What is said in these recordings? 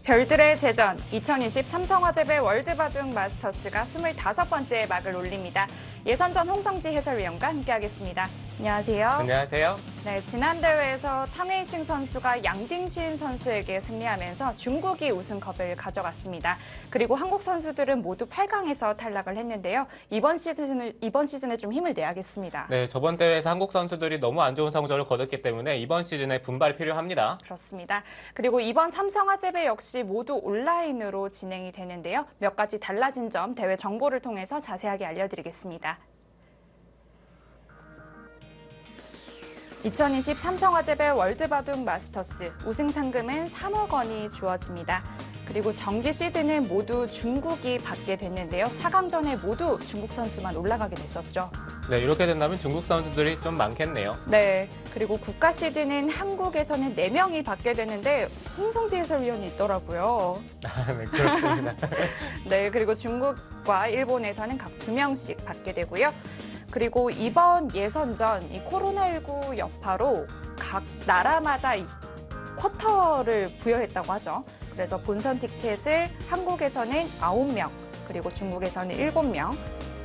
별들의 제전 2020 삼성화재배 월드바둑 마스터스가 25번째 막을 올립니다. 예선전 홍성지 해설위원과 함께하겠습니다. 안녕하세요. 안녕하세요. 네, 지난 대회에서 탕웨이싱 선수가 양딩신 선수에게 승리하면서 중국이 우승컵을 가져갔습니다. 그리고 한국 선수들은 모두 8강에서 탈락을 했는데요. 이번 시즌에 좀 힘을 내야겠습니다. 네, 저번 대회에서 한국 선수들이 너무 안 좋은 성적을 거뒀기 때문에 이번 시즌에 분발이 필요합니다. 그렇습니다. 그리고 이번 삼성화재배 역시 모두 온라인으로 진행이 되는데요. 몇 가지 달라진 점 대회 정보를 통해서 자세하게 알려드리겠습니다. 2020 삼성화재배 월드바둑 마스터스 우승 상금은 3억 원이 주어집니다. 그리고 정기 시드는 모두 중국이 받게 됐는데요. 4강전에 모두 중국 선수만 올라가게 됐었죠. 네, 이렇게 된다면 중국 선수들이 좀 많겠네요. 네, 그리고 국가 시드는 한국에서는 4명이 받게 되는데 홍성지 해설위원이 있더라고요. 네, 그렇습니다. 네, 그리고 중국과 일본에서는 각 2명씩 받게 되고요. 그리고 이번 예선전 이 코로나19 여파로 각 나라마다 이 쿼터를 부여했다고 하죠. 그래서 본선 티켓을 한국에서는 9명, 그리고 중국에서는 7명,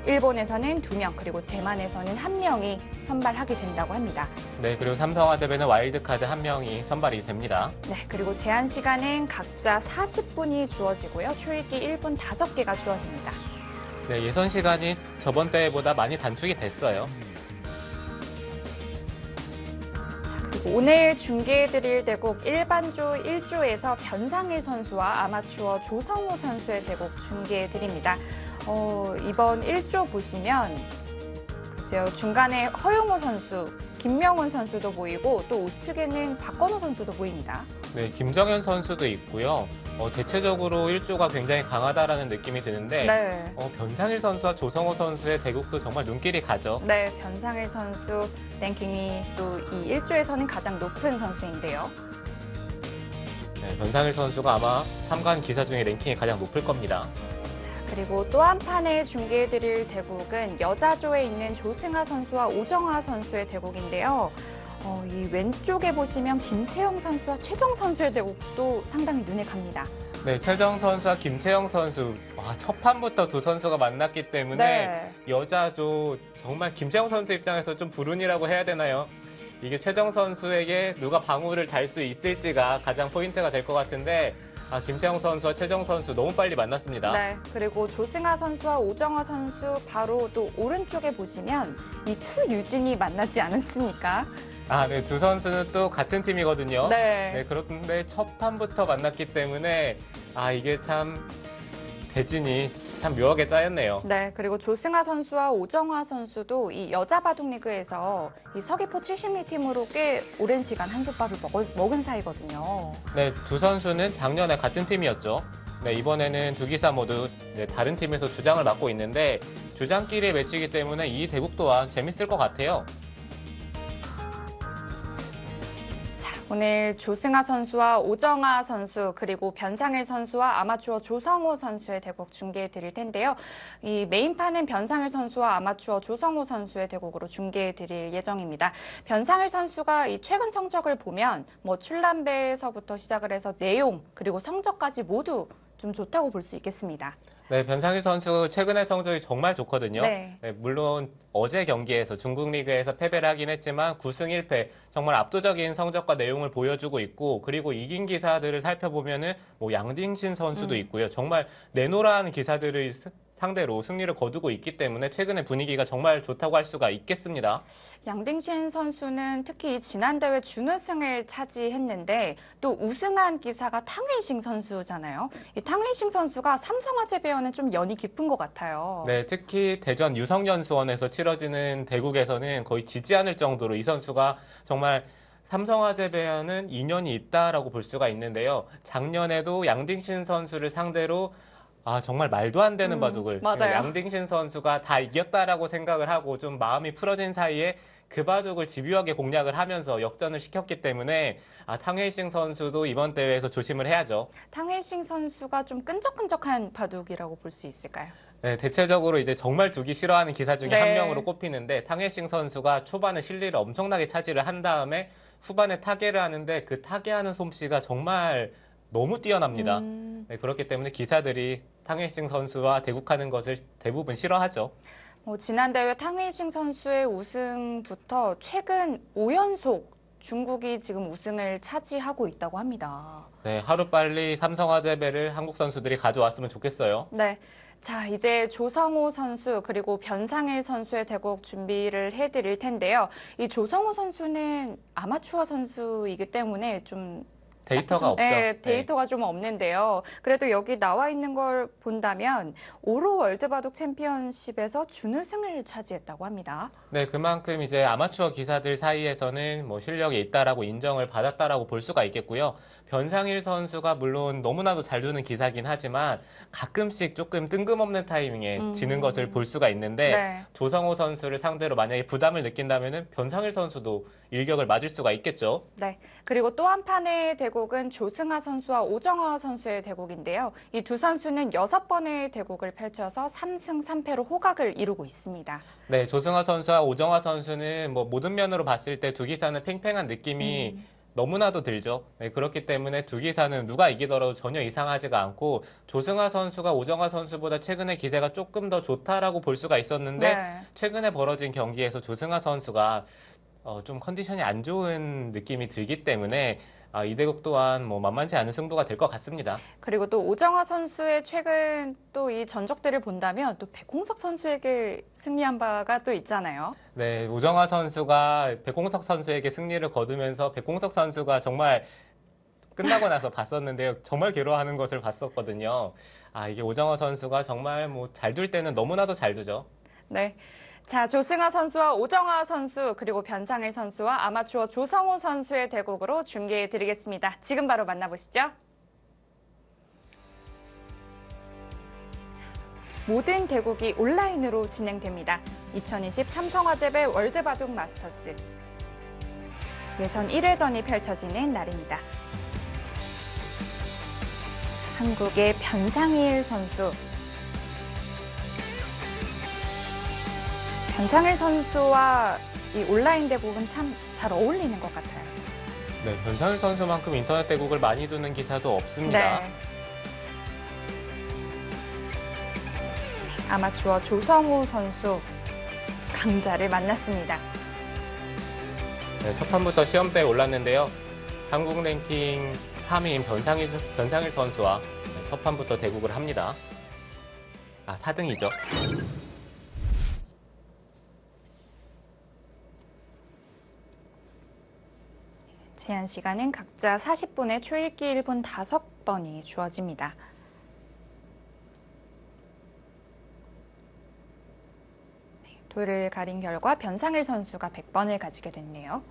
일본에서는 2명, 그리고 대만에서는 1명이 선발하게 된다고 합니다. 네, 그리고 삼성화재배는 와일드카드 1명이 선발이 됩니다. 네, 그리고 제한 시간은 각자 40분이 주어지고요. 초읽기 1분 5개가 주어집니다. 네, 예선 시간이 저번 대회보다 많이 단축이 됐어요. 그리고 오늘 중계해드릴 대국 일반조 1조에서 변상일 선수와 아마추어 조성우 선수의 대국 중계해드립니다. 이번 1조 보시면 글쎄요, 중간에 허용호 선수, 김명훈 선수도 보이고 또 우측에는 박건우 선수도 보입니다. 네, 김정현 선수도 있고요. 대체적으로 1조가 굉장히 강하다라는 느낌이 드는데 네. 변상일 선수와 조성호 선수의 대국도 정말 눈길이 가죠. 네, 변상일 선수 랭킹이 또 이 1조에서는 가장 높은 선수인데요. 네, 변상일 선수가 아마 참가한 기사 중에 랭킹이 가장 높을 겁니다. 그리고 또 한 판에 중계해드릴 대국은 여자조에 있는 조승아 선수와 오정아 선수의 대국인데요. 이 왼쪽에 보시면 김채영 선수와 최정 선수의 대국도 상당히 눈에 갑니다. 네, 최정 선수와 김채영 선수, 첫 판부터 두 선수가 만났기 때문에 네. 여자조 정말 김채영 선수 입장에서 좀 불운이라고 해야 되나요? 이게 최정 선수에게 누가 방울을 달 수 있을지가 가장 포인트가 될 것 같은데 김채영 선수와 최정 선수 너무 빨리 만났습니다. 네, 그리고 조승아 선수와 오정아 선수 바로 또 오른쪽에 보시면 이 투유진이 만나지 않았습니까? 네, 두 선수는 또 같은 팀이거든요. 네. 그런데 첫 판부터 만났기 때문에 이게 참 대진이 참 묘하게 짜였네요. 네, 그리고 조승아 선수와 오정아 선수도 이 여자 바둑 리그에서 이 서귀포 70리 팀으로 꽤 오랜 시간 한솥밥을 먹은 사이거든요. 네, 두 선수는 작년에 같은 팀이었죠. 네, 이번에는 두 기사 모두 다른 팀에서 주장을 맡고 있는데 주장끼리의 매치이기 때문에 이 대국 또한 재밌을 것 같아요. 오늘 조승아 선수와 오정아 선수 그리고 변상일 선수와 아마추어 조성호 선수의 대국 중계해 드릴 텐데요. 이 메인판은 변상일 선수와 아마추어 조성호 선수의 대국으로 중계해 드릴 예정입니다. 변상일 선수가 이 최근 성적을 보면 출람배에서부터 시작을 해서 내용 그리고 성적까지 모두 좀 좋다고 볼 수 있겠습니다. 네, 변상일 선수 최근의 성적이 정말 좋거든요. 네. 물론 어제 경기에서 중국 리그에서 패배를 하긴 했지만 9승 1패 정말 압도적인 성적과 내용을 보여주고 있고 그리고 이긴 기사들을 살펴보면은 양딩신 선수도 있고요. 정말 내노라한 기사들을 상대로 승리를 거두고 있기 때문에 최근의 분위기가 정말 좋다고 할 수가 있겠습니다. 양딩신 선수는 특히 지난 대회 준우승을 차지했는데 또 우승한 기사가 탕웨이싱 선수잖아요. 이 탕웨이싱 선수가 삼성화재배와는 좀 연이 깊은 것 같아요. 네, 특히 대전 유성연수원에서 치러지는 대국에서는 거의 지지 않을 정도로 이 선수가 정말 삼성화재배와는 인연이 있다라고 볼 수가 있는데요. 작년에도 양딩신 선수를 상대로 정말 말도 안 되는 바둑을 맞아요. 양딩신 선수가 다 이겼다라고 생각을 하고 좀 마음이 풀어진 사이에 그 바둑을 집요하게 공략을 하면서 역전을 시켰기 때문에 탕웨이싱 선수도 이번 대회에서 조심을 해야죠. 탕웨이싱 선수가 좀 끈적끈적한 바둑이라고 볼 수 있을까요? 네, 대체적으로 이제 정말 두기 싫어하는 기사 중에 네. 한 명으로 꼽히는데 탕웨이싱 선수가 초반에 실리를 엄청나게 차지를 한 다음에 후반에 타계를 하는데 그 타계하는 솜씨가 정말 너무 뛰어납니다. 네, 그렇기 때문에 기사들이 탕웨이싱 선수와 대국하는 것을 대부분 싫어하죠. 지난 대회 탕웨이싱 선수의 우승부터 최근 5연속 중국이 지금 우승을 차지하고 있다고 합니다. 네, 하루빨리 삼성화재배를 한국 선수들이 가져왔으면 좋겠어요. 네. 자, 이제 조성호 선수 그리고 변상일 선수의 대국 준비를 해드릴 텐데요. 이 조성호 선수는 아마추어 선수이기 때문에 좀 데이터가 없죠. 네, 데이터가 좀 없는데요. 그래도 여기 나와 있는 걸 본다면 오로 월드바둑 챔피언십에서 준우승을 차지했다고 합니다. 네, 그만큼 이제 아마추어 기사들 사이에서는 뭐 실력이 있다라고 인정을 받았다라고 볼 수가 있겠고요. 변상일 선수가 물론 너무나도 잘 두는 기사긴 하지만 가끔씩 조금 뜬금없는 타이밍에 지는 것을 볼 수가 있는데 네. 조성호 선수를 상대로 만약에 부담을 느낀다면은 변상일 선수도 일격을 맞을 수가 있겠죠. 네. 그리고 또 한 판의 대국은 조승아 선수와 오정화 선수의 대국인데요. 이 두 선수는 6번의 대국을 펼쳐서 3승 3패로 호각을 이루고 있습니다. 네, 조승아 선수와 오정화 선수는 뭐 모든 면으로 봤을 때 두 기사는 팽팽한 느낌이 너무나도 들죠. 네, 그렇기 때문에 두 기사는 누가 이기더라도 전혀 이상하지가 않고 조승아 선수가 오정화 선수보다 최근에 기세가 조금 더 좋다라고 볼 수가 있었는데 네. 최근에 벌어진 경기에서 조승아 선수가 좀 컨디션이 안 좋은 느낌이 들기 때문에 이 대국 또한 뭐 만만치 않은 승부가 될 것 같습니다. 그리고 또 오정화 선수의 최근 또 이 전적들을 본다면 또 백홍석 선수에게 승리한 바가 또 있잖아요. 네, 오정화 선수가 백홍석 선수에게 승리를 거두면서 백홍석 선수가 정말 끝나고 나서 봤었는데요. 정말 괴로워하는 것을 봤었거든요. 이게 오정화 선수가 정말 뭐 잘 둘 때는 너무나도 잘 두죠. 네. 자, 조승아 선수와 오정화 선수 그리고 변상일 선수와 아마추어 조성호 선수의 대국으로 중계해 드리겠습니다. 지금 바로 만나보시죠. 모든 대국이 온라인으로 진행됩니다. 2020 삼성화재배 월드바둑 마스터스 예선 1회전이 펼쳐지는 날입니다. 자, 한국의 변상일 선수 변상일 선수와 이 온라인 대국은 참 잘 어울리는 것 같아요. 네, 변상일 선수만큼 인터넷 대국을 많이 두는 기사도 없습니다. 네. 아마추어 조성호 선수 강자를 만났습니다. 네, 첫 판부터 시험대에 올랐는데요. 한국 랭킹 3위인 변상일 선수와 첫 판부터 대국을 합니다. 4등이죠. 제한 시간은 각자 40분에 초읽기 1분 5번이 주어집니다. 돌을 가린 결과 변상일 선수가 100번을 가지게 됐네요.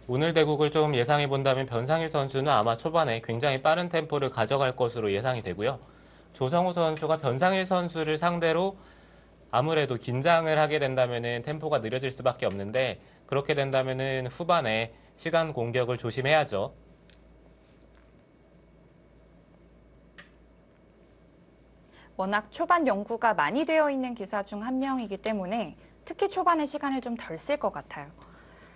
오늘 대국을 좀 예상해 본다면 변상일 선수는 아마 초반에 굉장히 빠른 템포를 가져갈 것으로 예상이 되고요. 조성호 선수가 변상일 선수를 상대로 아무래도 긴장을 하게 된다면 템포가 느려질 수밖에 없는데 그렇게 된다면 후반에 시간 공격을 조심해야죠. 워낙 초반 연구가 많이 되어 있는 기사 중 한 명이기 때문에 특히 초반에 시간을 좀 덜 쓸 것 같아요.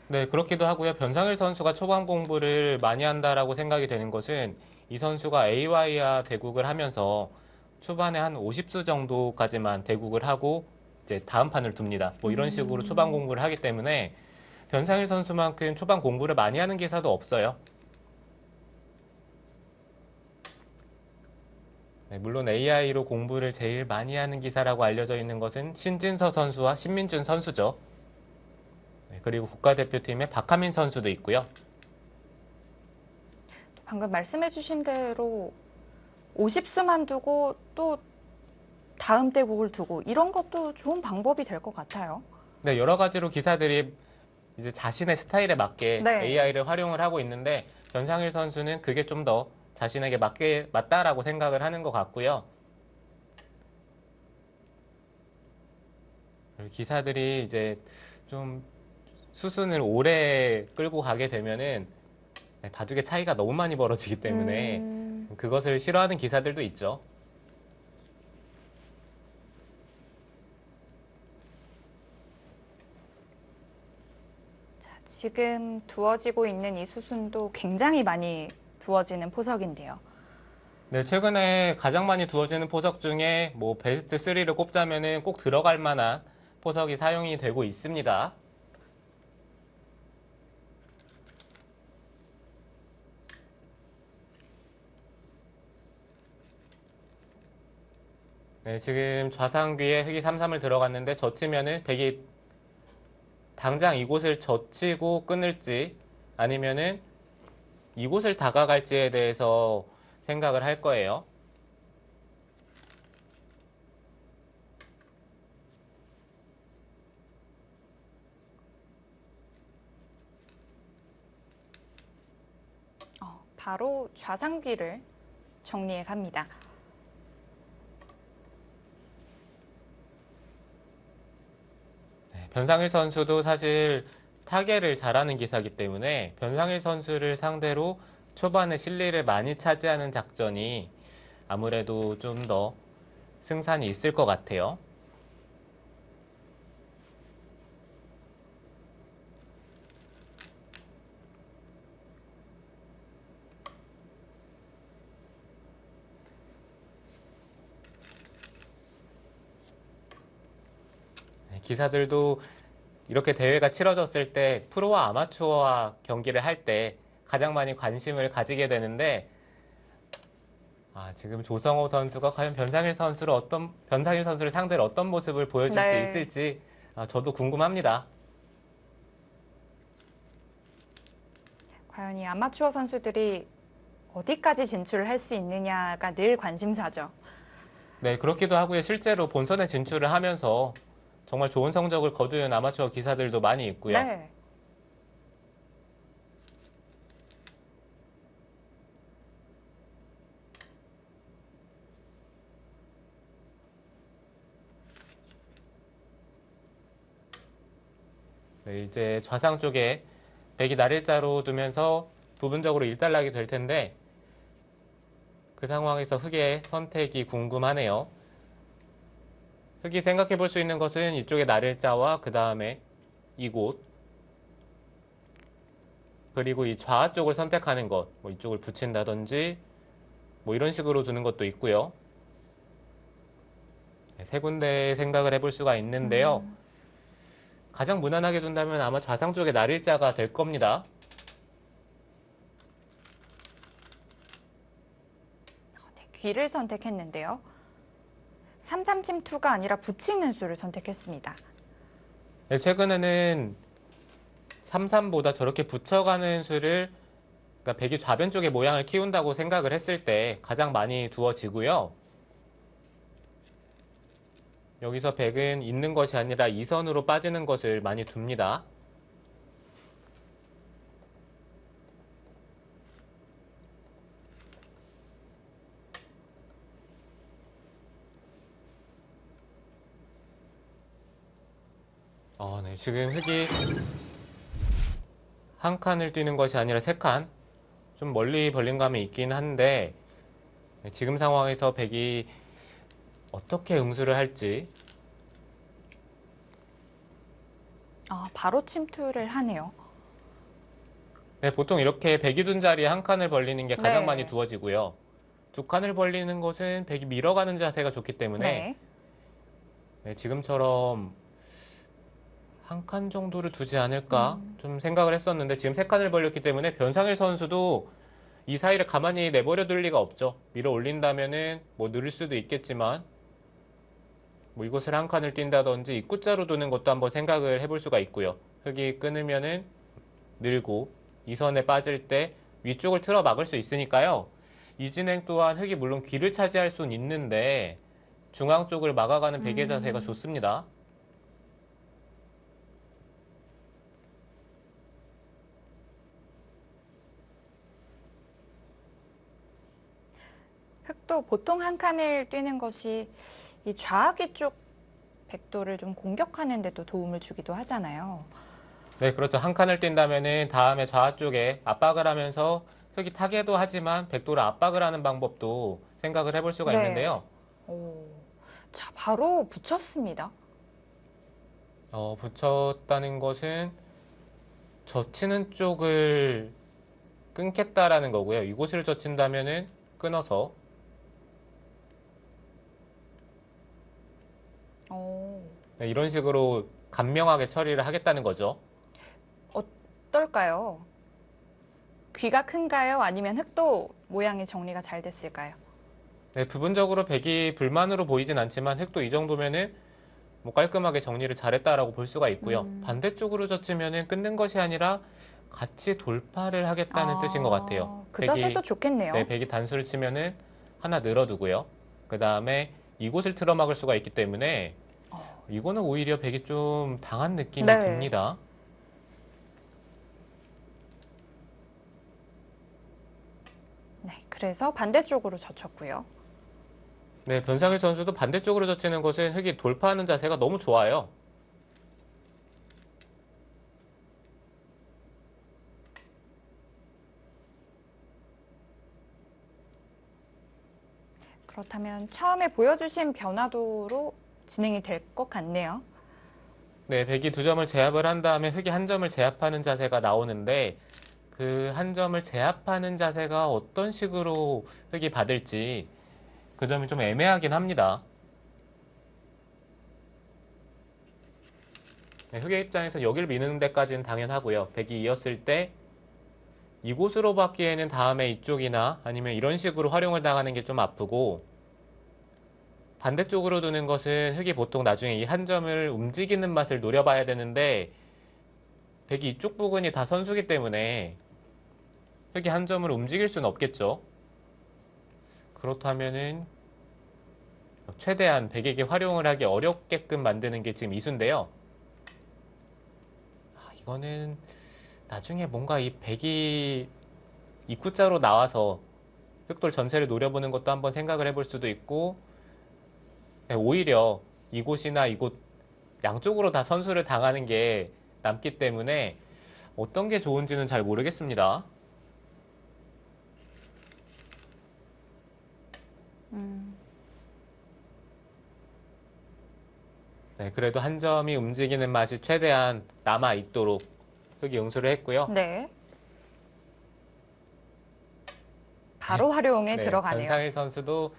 네, 그렇기도 하고요. 변상일 선수가 초반 공부를 많이 한다라고 생각이 되는 것은 이 선수가 AY와 대국을 하면서 초반에 한 50수 정도까지만 대국을 하고 이제 다음 판을 둡니다. 뭐 이런 식으로 초반 공부를 하기 때문에 변상일 선수만큼 초반 공부를 많이 하는 기사도 없어요. 네, 물론 AI로 공부를 제일 많이 하는 기사라고 알려져 있는 것은 신진서 선수와 신민준 선수죠. 네, 그리고 국가대표팀의 박하민 선수도 있고요. 방금 말씀해주신 대로 50수만 두고 또 다음 대국을 두고 이런 것도 좋은 방법이 될 것 같아요. 네, 여러 가지로 기사들이 이제 자신의 스타일에 맞게 네. AI를 활용을 하고 있는데 변상일 선수는 그게 좀 더 자신에게 맞다라고 생각을 하는 것 같고요. 그리고 기사들이 이제 좀 수순을 오래 끌고 가게 되면은 바둑의 차이가 너무 많이 벌어지기 때문에 그것을 싫어하는 기사들도 있죠. 지금 두어지고 있는 이 수순도 굉장히 많이 두어지는 포석인데요. 네, 최근에 가장 많이 두어지는 포석 중에 뭐 베스트 3를 꼽자면은 꼭 들어갈 만한 포석이 사용이 되고 있습니다. 네, 지금 좌상귀에 흑이 3-3을 들어갔는데 젖히면은 백이 당장 이곳을 젖히고 끊을지 아니면은 이곳을 다가갈지에 대해서 생각을 할 거예요. 바로 좌상귀를 정리해 갑니다. 변상일 선수도 사실 타계를 잘하는 기사이기 때문에 변상일 선수를 상대로 초반에 실리를 많이 차지하는 작전이 아무래도 좀 더 승산이 있을 것 같아요. 기사들도 이렇게 대회가 치러졌을 때 프로와 아마추어와 경기를 할 때 가장 많이 관심을 가지게 되는데 지금 조성호 선수가 과연 변상일 선수를 상대로 어떤 모습을 보여줄 수 네. 있을지 저도 궁금합니다. 과연 이 아마추어 선수들이 어디까지 진출을 할 수 있느냐가 늘 관심사죠. 네, 그렇기도 하고요. 실제로 본선에 진출을 하면서 정말 좋은 성적을 거둔 아마추어 기사들도 많이 있고요. 네. 네, 이제 좌상 쪽에 백이 날일자로 두면서 부분적으로 일단락이 될 텐데 그 상황에서 흑의 선택이 궁금하네요. 흑이 생각해 볼 수 있는 것은 이쪽에 날일자와 그 다음에 이곳 그리고 이 좌 쪽을 선택하는 것, 뭐 이쪽을 붙인다든지 뭐 이런 식으로 두는 것도 있고요. 네, 세 군데 생각을 해볼 수가 있는데요. 가장 무난하게 둔다면 아마 좌상 쪽에 날일자가 될 겁니다. 네, 귀를 선택했는데요. 3-3침투가 아니라 붙이는 수를 선택했습니다. 네, 최근에는 3-3보다 저렇게 붙여가는 수를 그러니까 백이 좌변 쪽의 모양을 키운다고 생각을 했을 때 가장 많이 두어지고요. 여기서 백은 있는 것이 아니라 2선으로 빠지는 것을 많이 둡니다. 네, 지금 흑이 한 칸을 뛰는 것이 아니라 세 칸, 좀 멀리 벌린 감이 있긴 한데 지금 상황에서 백이 어떻게 응수를 할지 바로 침투를 하네요. 네, 보통 이렇게 백이 둔 자리에 한 칸을 벌리는 게 가장 네. 많이 두어지고요. 두 칸을 벌리는 것은 백이 밀어가는 자세가 좋기 때문에 네. 네, 지금처럼 한 칸 정도를 두지 않을까 좀 생각을 했었는데 지금 세 칸을 벌렸기 때문에 변상일 선수도 이 사이를 가만히 내버려 둘 리가 없죠. 밀어 올린다면은 뭐 느릴 수도 있겠지만 뭐 이곳을 한 칸을 뛴다든지 입구자로 두는 것도 한번 생각을 해볼 수가 있고요. 흑이 끊으면은 늘고 이 선에 빠질 때 위쪽을 틀어 막을 수 있으니까요. 이 진행 또한 흑이 물론 귀를 차지할 수는 있는데 중앙 쪽을 막아가는 백의 자세가 좋습니다. 흑도 보통 한 칸을 뛰는 것이 이 좌악위 쪽 백도를 좀 공격하는 데도 도움을 주기도 하잖아요. 네, 그렇죠. 한 칸을 뛴다면은 다음에 좌 쪽에 압박을 하면서 흑이 타개도 하지만 백도를 압박을 하는 방법도 생각을 해볼 수가 네. 있는데요. 자, 바로 붙였습니다. 붙였다는 것은 젖히는 쪽을 끊겠다라는 거고요. 이곳을 젖힌다면은 끊어서 오, 네, 이런 식으로 간명하게 처리를 하겠다는 거죠. 어떨까요? 귀가 큰가요? 아니면 흑도 모양이 정리가 잘 됐을까요? 네, 부분적으로 백이 불만으로 보이진 않지만 흑도 이 정도면은 뭐 깔끔하게 정리를 잘했다라고 볼 수가 있고요. 반대쪽으로 젖히면은 끊는 것이 아니라 같이 돌파를 하겠다는 뜻인 것 같아요. 그 자세도 좋겠네요. 네, 백이 단수를 치면은 하나 늘어두고요. 그 다음에 이곳을 틀어막을 수가 있기 때문에 이거는 오히려 백이 좀 당한 느낌이 네. 듭니다. 네, 그래서 반대쪽으로 젖혔고요. 네, 변상일 선수도 반대쪽으로 젖히는 것은 흑이 돌파하는 자세가 너무 좋아요. 그렇다면 처음에 보여주신 변화도로 진행이 될 것 같네요. 네, 백이 두 점을 제압을 한 다음에 흑이 한 점을 제압하는 자세가 나오는데 그 한 점을 제압하는 자세가 어떤 식으로 흑이 받을지 그 점이 좀 애매하긴 합니다. 네, 흑의 입장에서 여기를 미는 데까지는 당연하고요. 백이 이었을 때 이곳으로 받기에는 다음에 이쪽이나 아니면 이런 식으로 활용을 당하는 게 좀 아프고 반대쪽으로 두는 것은 흑이 보통 나중에 이 한 점을 움직이는 맛을 노려봐야 되는데 백이 이쪽 부분이 다 선수기 때문에 흑이 한 점을 움직일 수는 없겠죠. 그렇다면은 최대한 백에게 활용을 하기 어렵게끔 만드는 게 지금 이수인데요. 이거는 나중에 뭔가 이 백이 입구자로 나와서 흑돌 전체를 노려보는 것도 한번 생각을 해볼 수도 있고 오히려 이곳이나 이곳 양쪽으로 다 선수를 당하는 게 남기 때문에 어떤 게 좋은지는 잘 모르겠습니다. 네, 그래도 한 점이 움직이는 맛이 최대한 남아 있도록 흑이 응수를 했고요. 네. 바로 활용에 네, 들어가네요. 변상일 선수도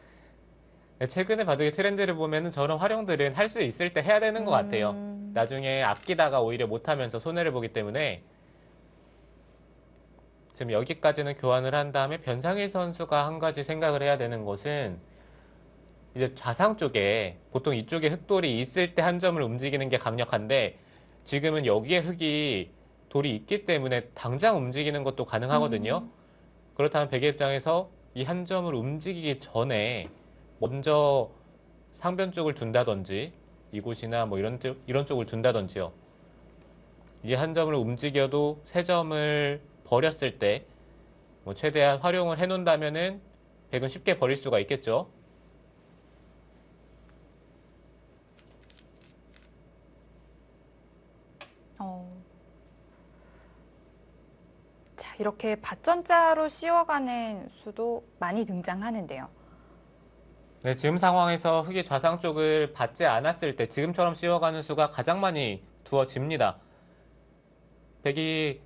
최근에 바둑의 트렌드를 보면은 저런 활용들은 할 수 있을 때 해야 되는 것 같아요. 나중에 아끼다가 오히려 못하면서 손해를 보기 때문에 지금 여기까지는 교환을 한 다음에 변상일 선수가 한 가지 생각을 해야 되는 것은 이제 좌상 쪽에 보통 이쪽에 흑돌이 있을 때 한 점을 움직이는 게 강력한데 지금은 여기에 흑이 돌이 있기 때문에 당장 움직이는 것도 가능하거든요. 그렇다면 백의 입장에서 이 한 점을 움직이기 전에 먼저 상변 쪽을 둔다든지 이곳이나 뭐 이런 쪽을 둔다든지요. 이 한 점을 움직여도 세 점을 버렸을 때 뭐 최대한 활용을 해놓는다면은 백은 쉽게 버릴 수가 있겠죠. 자, 이렇게 밭전자로 씌워가는 수도 많이 등장하는데요. 네, 지금 상황에서 흑이 좌상 쪽을 받지 않았을 때 지금처럼 씌워가는 수가 가장 많이 두어집니다. 백이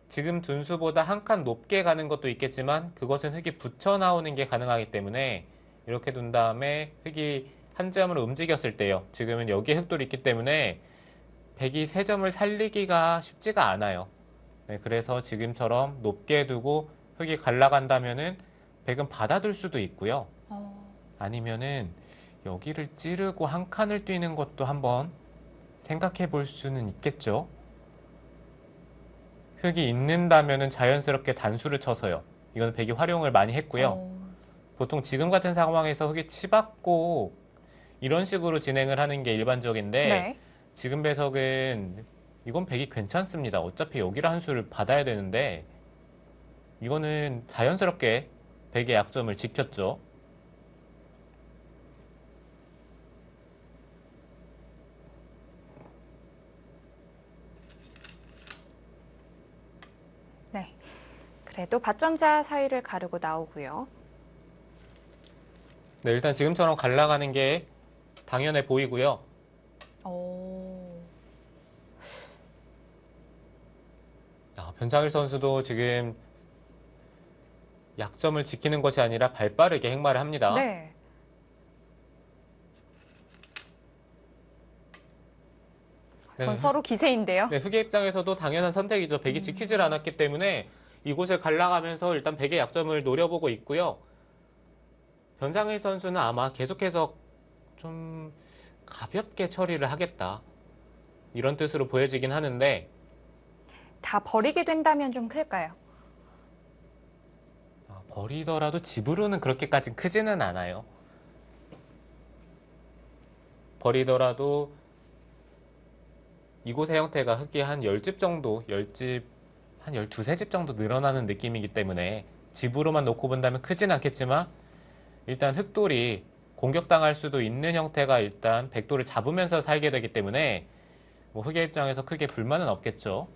지금 둔 수보다 한 칸 높게 가는 것도 있겠지만 그것은 흑이 붙여 나오는 게 가능하기 때문에 이렇게 둔 다음에 흑이 한 점을 움직였을 때요. 지금은 여기에 흑돌이 있기 때문에 백이 세 점을 살리기가 쉽지가 않아요. 네, 그래서 지금처럼 높게 두고 흑이 갈라간다면은 백은 받아둘 수도 있고요. 아니면은 여기를 찌르고 한 칸을 뛰는 것도 한번 생각해 볼 수는 있겠죠. 흑이 있는다면은 자연스럽게 단수를 쳐서요. 이건 백이 활용을 많이 했고요. 보통 지금 같은 상황에서 흑이 치받고 이런 식으로 진행을 하는 게 일반적인데 네. 지금 배석은 이건 백이 괜찮습니다. 어차피 여기를 한 수를 받아야 되는데 이거는 자연스럽게 백의 약점을 지켰죠. 네. 그래도 밭전자 사이를 가르고 나오고요. 네, 일단 지금처럼 갈라가는 게 당연해 보이고요. 변상일 선수도 지금 약점을 지키는 것이 아니라 발빠르게 행마를 합니다. 네. 네, 서로 기세인데요. 네, 흑의 입장에서도 당연한 선택이죠. 백이 지키질 않았기 때문에 이곳을 갈라가면서 일단 백의 약점을 노려보고 있고요. 변상일 선수는 아마 계속해서 좀 가볍게 처리를 하겠다. 이런 뜻으로 보여지긴 하는데 다 버리게 된다면 좀 클까요? 버리더라도 집으로는 그렇게까지 크지는 않아요. 버리더라도 이곳의 형태가 흙이 한 10집 정도, 10집, 한 12, 3집 정도 늘어나는 느낌이기 때문에 집으로만 놓고 본다면 크진 않겠지만 일단 흑돌이 공격당할 수도 있는 형태가 일단 백돌을 잡으면서 살게 되기 때문에 뭐 흑의 입장에서 크게 불만은 없겠죠.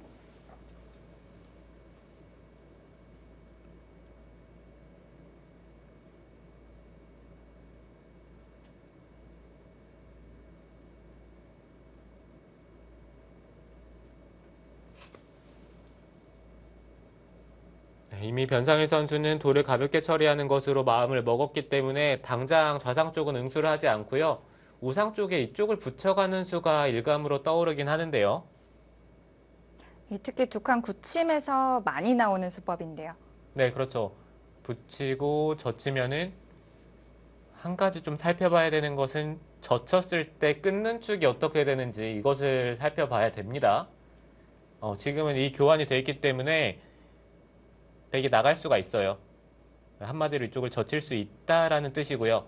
이미 변상일 선수는 돌을 가볍게 처리하는 것으로 마음을 먹었기 때문에 당장 좌상 쪽은 응수를 하지 않고요. 우상 쪽에 이쪽을 붙여가는 수가 일감으로 떠오르긴 하는데요. 특히 두 칸 굳힘에서 많이 나오는 수법인데요. 네, 그렇죠. 붙이고 젖히면은 한 가지 좀 살펴봐야 되는 것은 젖혔을 때 끊는 축이 어떻게 되는지 이것을 살펴봐야 됩니다. 지금은 이 교환이 되어 있기 때문에 백이 나갈 수가 있어요. 한마디로 이쪽을 젖힐 수 있다라는 뜻이고요.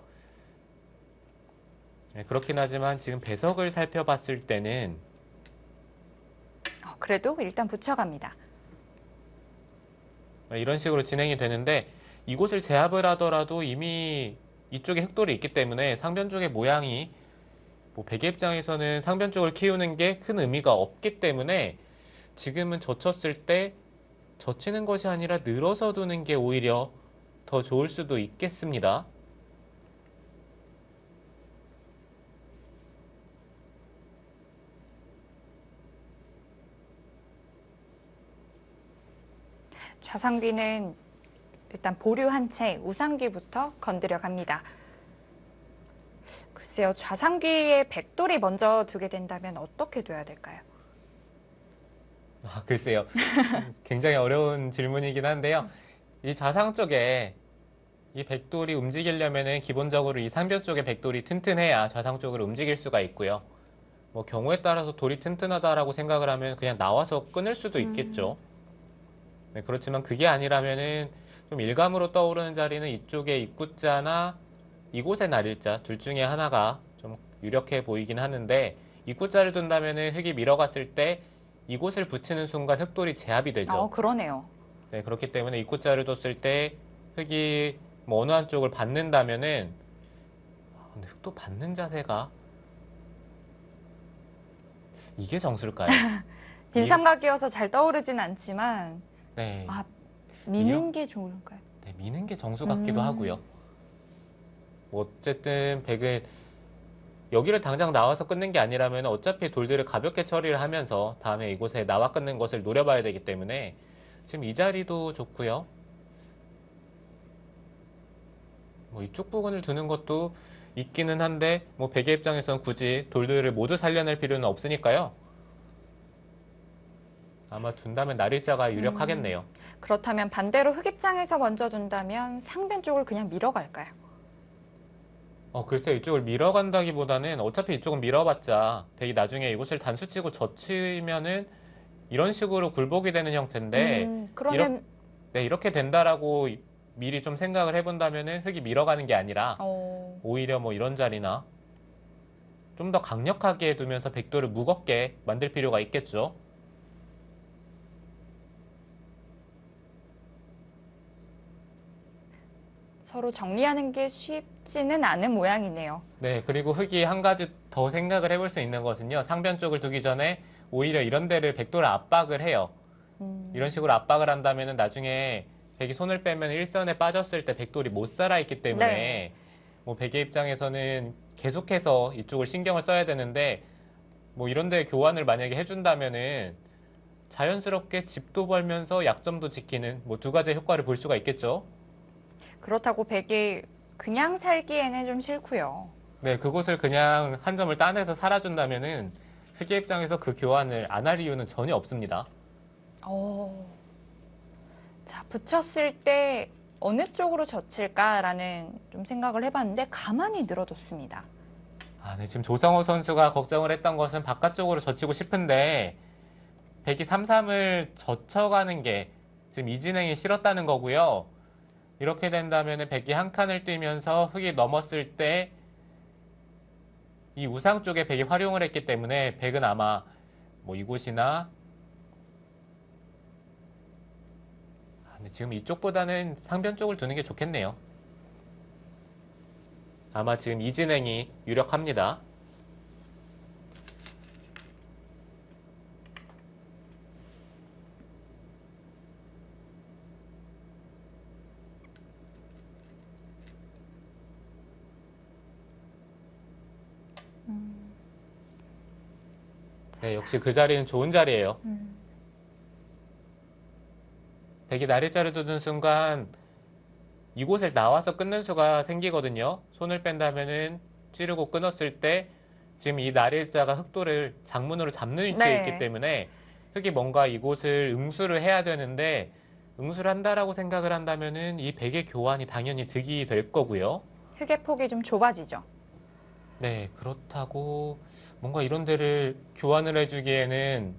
네, 그렇긴 하지만 지금 배석을 살펴봤을 때는 그래도 일단 붙여갑니다. 이런 식으로 진행이 되는데 이곳을 제압을 하더라도 이미 이쪽에 흑돌이 있기 때문에 상변 쪽의 모양이 뭐 백의 입장에서는 상변 쪽을 키우는 게 큰 의미가 없기 때문에 지금은 젖혔을 때 젖히는 것이 아니라 늘어서 두는 게 오히려 더 좋을 수도 있겠습니다. 좌상귀는 일단 보류한 채 우상귀부터 건드려 갑니다. 글쎄요, 좌상귀에 백돌이 먼저 두게 된다면 어떻게 둬야 될까요? 글쎄요. 굉장히 어려운 질문이긴 한데요. 이 좌상 쪽에 이 백돌이 움직이려면은 기본적으로 이 상변 쪽에 백돌이 튼튼해야 좌상 쪽으로 움직일 수가 있고요. 뭐 경우에 따라서 돌이 튼튼하다라고 생각을 하면 그냥 나와서 끊을 수도 있겠죠. 네, 그렇지만 그게 아니라면은 좀 일감으로 떠오르는 자리는 이쪽에 입구자나 이곳의 날일자 둘 중에 하나가 좀 유력해 보이긴 하는데 입구자를 둔다면은 흙이 밀어갔을 때 이곳을 붙이는 순간 흑돌이 제압이 되죠. 그러네요. 네, 그렇기 때문에 입구자를 뒀을 때 흑이 뭐 어느 한쪽을 받는다면은 근데 흑도 받는 자세가 이게 정수일까요? 빈삼각이어서 잘 떠오르진 않지만 네. 미는 게 좋을까요? 네, 미는 게 정수 같기도 하고요. 뭐 어쨌든 백은 여기를 당장 나와서 끊는 게 아니라면 어차피 돌들을 가볍게 처리를 하면서 다음에 이곳에 나와 끊는 것을 노려봐야 되기 때문에 지금 이 자리도 좋고요. 뭐 이쪽 부분을 두는 것도 있기는 한데 뭐 백의 입장에서는 굳이 돌들을 모두 살려낼 필요는 없으니까요. 아마 둔다면 날일자가 유력하겠네요. 그렇다면 반대로 흑 입장에서 먼저 둔다면 상변 쪽을 그냥 밀어갈까요? 글쎄요. 이쪽을 밀어간다기보다는 어차피 이쪽은 밀어봤자 백이 나중에 이곳을 단수치고 젖히면은 이런 식으로 굴복이 되는 형태인데 그러면 이렇게 된다라고 미리 좀 생각을 해본다면은 흑이 밀어가는 게 아니라 오히려 뭐 이런 자리나 좀 더 강력하게 두면서 백돌을 무겁게 만들 필요가 있겠죠. 서로 정리하는 게 쉽지는 않은 모양이네요. 네, 그리고 흑이 한 가지 더 생각을 해볼 수 있는 것은요. 상변 쪽을 두기 전에 오히려 이런 데를 백돌을 압박을 해요. 이런 식으로 압박을 한다면 나중에 백이 손을 빼면 일선에 빠졌을 때 백돌이 못 살아있기 때문에 뭐 백의 입장에서는 계속해서 이쪽을 신경을 써야 되는데 뭐 이런 데 교환을 만약에 해준다면은 자연스럽게 집도 벌면서 약점도 지키는 뭐 두 가지 효과를 볼 수가 있겠죠. 그렇다고 백이 그냥 살기에는 좀 싫고요. 네, 그곳을 그냥 한 점을 따내서 살아준다면은 흑의 입장에서 그 교환을 안 할 이유는 전혀 없습니다. 오. 자, 붙였을 때 어느 쪽으로 젖힐까라는 좀 생각을 해봤는데 가만히 늘어뒀습니다. 아, 네, 지금 조성호 선수가 걱정을 했던 것은 바깥쪽으로 젖히고 싶은데 백이 3-3을 젖혀가는 게 지금 이진행이 싫었다는 거고요. 이렇게 된다면 백이 한 칸을 뛰면서 흑이 넘었을 때 이 우상 쪽에 백이 활용을 했기 때문에 백은 아마 뭐 이곳이나 근데 지금 이쪽보다는 상변 쪽을 두는 게 좋겠네요. 아마 지금 이진행이 유력합니다. 네, 역시 그 자리는 좋은 자리예요. 백이 나리자를 두는 순간 이곳을 나와서 끊는 수가 생기거든요. 손을 뺀다면은 찌르고 끊었을 때 지금 이 나릴자가 흑도를 장문으로 잡는 위치에 네. 있기 때문에 흑이 뭔가 이곳을 응수를 해야 되는데 응수를 한다라고 생각을 한다면은 이 백의 교환이 당연히 득이 될 거고요. 흙의 폭이 좀 좁아지죠. 네, 그렇다고 뭔가 이런 데를 교환을 해주기에는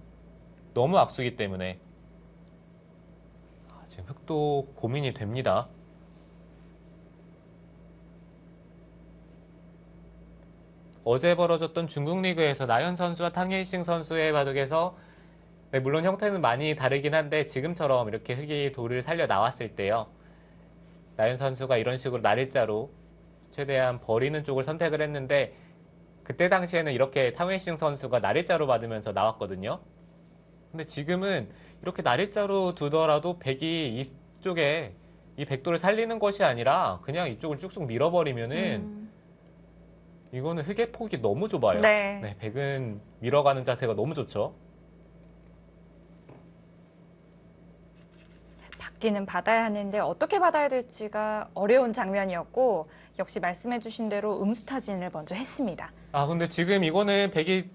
너무 앞서기 때문에 지금 흑도 고민이 됩니다. 어제 벌어졌던 중국 리그에서 나연 선수와 탕예이싱 선수의 바둑에서 네, 물론 형태는 많이 다르긴 한데 지금처럼 이렇게 흑이 돌을 살려 나왔을 때요. 나연 선수가 이런 식으로 나릴자로 최대한 버리는 쪽을 선택을 했는데 그때 당시에는 이렇게 탕웨이싱 선수가 나릴자로 받으면서 나왔거든요. 근데 지금은 이렇게 나릴자로 두더라도 백이 이쪽에 이 백도를 살리는 것이 아니라 그냥 이쪽을 쭉쭉 밀어버리면은 이거는 흑의 폭이 너무 좁아요. 네. 네, 백은 밀어가는 자세가 너무 좋죠. 받기는 받아야 하는데 어떻게 받아야 될지가 어려운 장면이었고 역시 말씀해주신 대로 음수타진을 먼저 했습니다. 아, 근데 지금 이거는 백이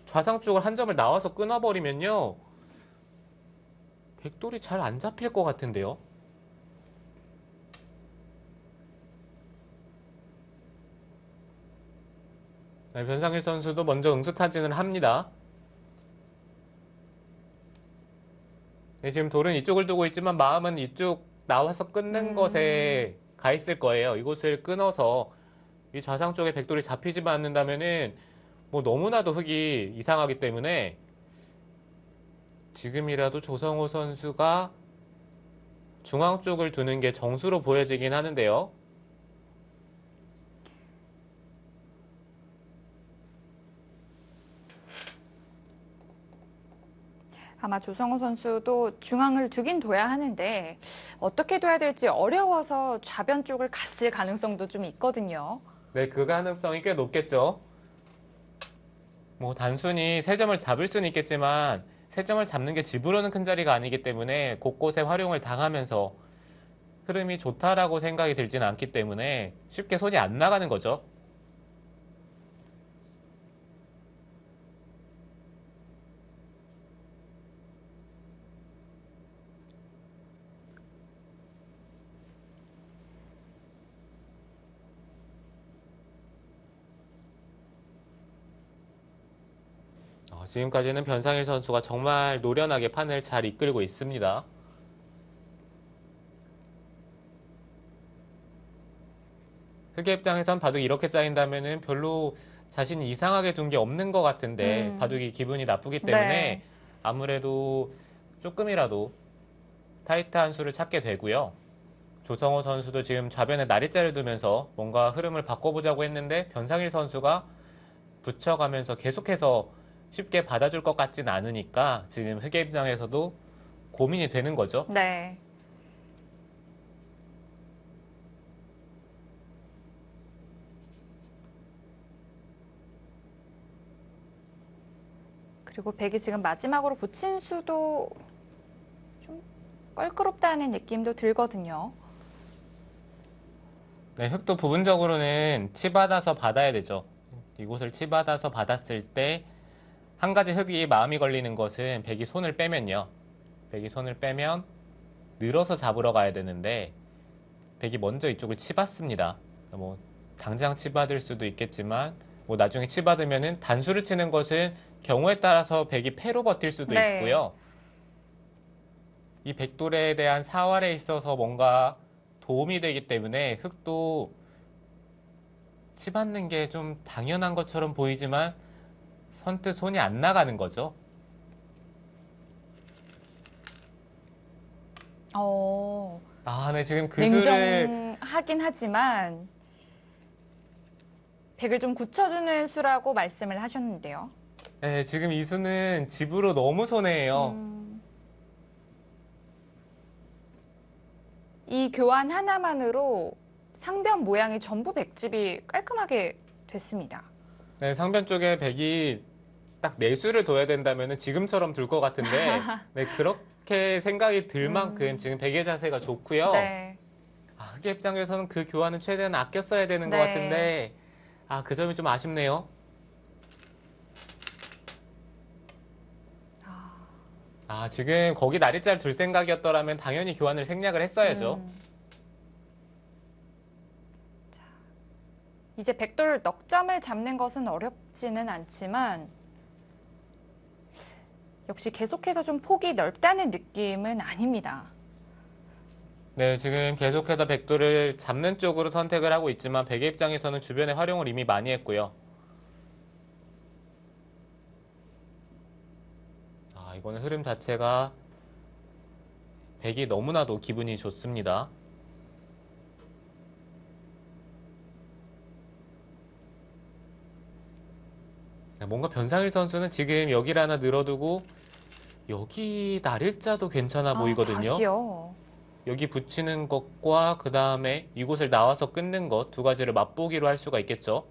좌상 쪽을 한 점을 나와서 끊어버리면요. 백돌이 잘 안 잡힐 것 같은데요. 네, 변상일 선수도 먼저 응수타진을 합니다. 네, 지금 돌은 이쪽을 두고 있지만 마음은 이쪽 나와서 끊는 것에 가 있을 거예요. 이곳을 끊어서 이 좌상 쪽에 백돌이 잡히지만 않는다면은 뭐 너무나도 흑이 이상하기 때문에 지금이라도 조성호 선수가 중앙 쪽을 두는 게 정수로 보여지긴 하는데요. 아마 조성호 선수도 중앙을 두긴 둬야 하는데 어떻게 둬야 될지 어려워서 좌변 쪽을 갔을 가능성도 좀 있거든요. 네, 그 가능성이 꽤 높겠죠. 뭐 단순히 세 점을 잡을 수는 있겠지만 세 점을 잡는 게 집으로는 큰 자리가 아니기 때문에 곳곳에 활용을 당하면서 흐름이 좋다라고 생각이 들지는 않기 때문에 쉽게 손이 안 나가는 거죠. 지금까지는 변상일 선수가 정말 노련하게 판을 잘 이끌고 있습니다. 흑의 입장에선 바둑이 이렇게 짜인다면은 별로 자신이 이상하게 둔 게 없는 것 같은데 바둑이 기분이 나쁘기 때문에 네. 아무래도 조금이라도 타이트한 수를 찾게 되고요. 조성호 선수도 지금 좌변에 나리자를 두면서 뭔가 흐름을 바꿔보자고 했는데 변상일 선수가 붙여가면서 계속해서 쉽게 받아줄 것 같진 않으니까 지금 흑의 입장에서도 고민이 되는 거죠. 네. 그리고 백이 지금 마지막으로 붙인 수도 좀 껄끄럽다는 느낌도 들거든요. 네, 흙도 부분적으로는 치받아서 받아야 되죠. 이곳을 치받아서 받았을 때 한 가지 흙이 마음이 걸리는 것은 백이 손을 빼면요. 백이 손을 빼면 늘어서 잡으러 가야 되는데 백이 먼저 이쪽을 치받습니다. 뭐 당장 치받을 수도 있겠지만 뭐 나중에 치받으면은 단수를 치는 것은 경우에 따라서 백이 패로 버틸 수도 네. 있고요. 이 백돌에 대한 사활에 있어서 뭔가 도움이 되기 때문에 흙도 치받는 게 좀 당연한 것처럼 보이지만 선뜻 손이 안 나가는 거죠. 네, 지금 그 수를 냉정하긴 하지만 백을 좀 굳혀주는 수라고 말씀을 하셨는데요. 네, 지금 이 수는 집으로 너무 손해예요. 이 교환 하나만으로 상변 모양이 전부 백집이 깔끔하게 됐습니다. 네, 상변 쪽에 백이 딱 내수를 둬야 된다면 지금처럼 둘 것 같은데 네, 그렇게 생각이 들 만큼 지금 백의 자세가 좋고요. 네. 흑의 입장에서는 그 교환은 최대한 아껴 써야 되는 것 네. 같은데 그 점이 좀 아쉽네요. 지금 거기 나리자를 둘 생각이었더라면 당연히 교환을 생략을 했어야죠. 자, 이제 백돌 넉 점을 잡는 것은 어렵지는 않지만 역시 계속해서 좀 폭이 넓다는 느낌은 아닙니다. 네, 지금 계속해서 백돌을 잡는 쪽으로 선택을 하고 있지만 백의 입장에서는 주변에 활용을 이미 많이 했고요. 이거는 흐름 자체가 백이 너무나도 기분이 좋습니다. 뭔가 변상일 선수는 지금 여기를 하나 늘어두고 여기 날일자도 괜찮아 보이거든요. 다시요. 여기 붙이는 것과 그 다음에 이곳을 나와서 끊는 것 두 가지를 맛보기로 할 수가 있겠죠.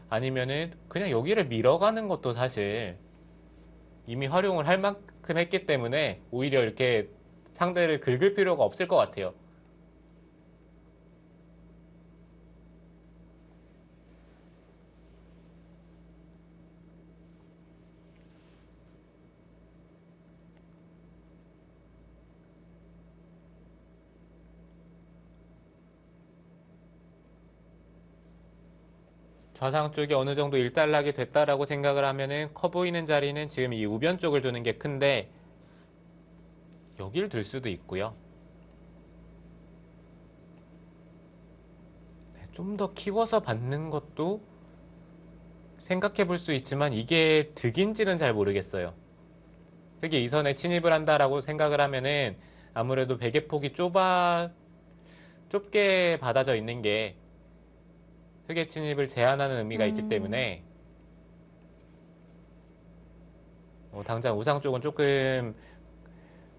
아니면은 그냥 여기를 밀어가는 것도 사실 이미 활용을 할 만큼 했기 때문에 오히려 이렇게 상대를 긁을 필요가 없을 것 같아요. 좌상 쪽이 어느 정도 일단락이 됐다라고 생각을 하면은 커 보이는 자리는 지금 이 우변 쪽을 두는 게 큰데 여기를 둘 수도 있고요. 좀 더 키워서 받는 것도 생각해 볼 수 있지만 이게 득인지는 잘 모르겠어요. 흙이 이 선에 침입을 한다라고 생각을 하면은 아무래도 백의 폭이 좁게 받아져 있는 게 흙의 침입을 제한하는 의미가 있기 때문에 당장 우상 쪽은 조금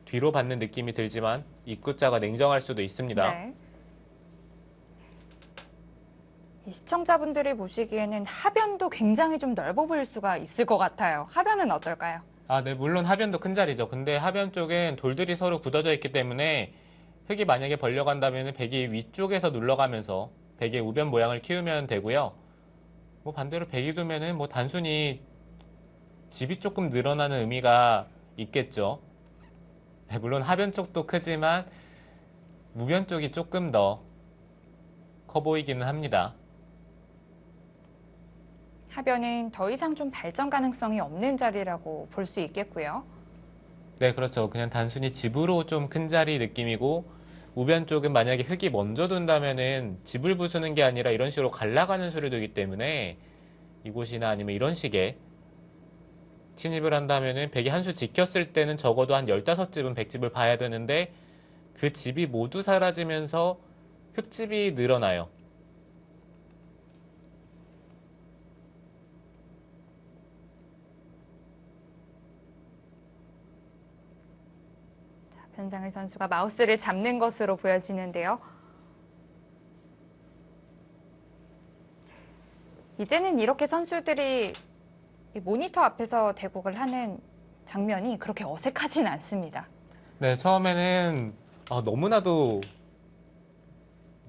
뒤로 받는 느낌이 들지만 입구자가 냉정할 수도 있습니다. 네. 이 시청자분들이 보시기에는 하변도 굉장히 좀 넓어 보일 수가 있을 것 같아요. 하변은 어떨까요? 네, 물론 하변도 큰 자리죠. 근데 하변 쪽은 돌들이 서로 굳어져 있기 때문에 흙이 만약에 벌려간다면 백이 위쪽에서 눌러가면서 백의 우변 모양을 키우면 되고요. 뭐 반대로 백이 두면은 뭐 단순히 집이 조금 늘어나는 의미가 있겠죠. 네, 물론 하변 쪽도 크지만 우변 쪽이 조금 더 커 보이기는 합니다. 하변은 더 이상 좀 발전 가능성이 없는 자리라고 볼 수 있겠고요. 네, 그렇죠. 그냥 단순히 집으로 좀 큰 자리 느낌이고 우변 쪽은 만약에 흙이 먼저 둔다면은 집을 부수는 게 아니라 이런 식으로 갈라가는 수를 두기 때문에 이곳이나 아니면 이런 식의 침입을 한다면은 백이 한 수 지켰을 때는 적어도 한 15집은 백집을 봐야 되는데 그 집이 모두 사라지면서 흙집이 늘어나요. 변상일 선수가 마우스를 잡는 것으로 보여지는데요. 이제는 이렇게 선수들이 이 모니터 앞에서 대국을 하는 장면이 그렇게 어색하진 않습니다. 네, 처음에는 너무나도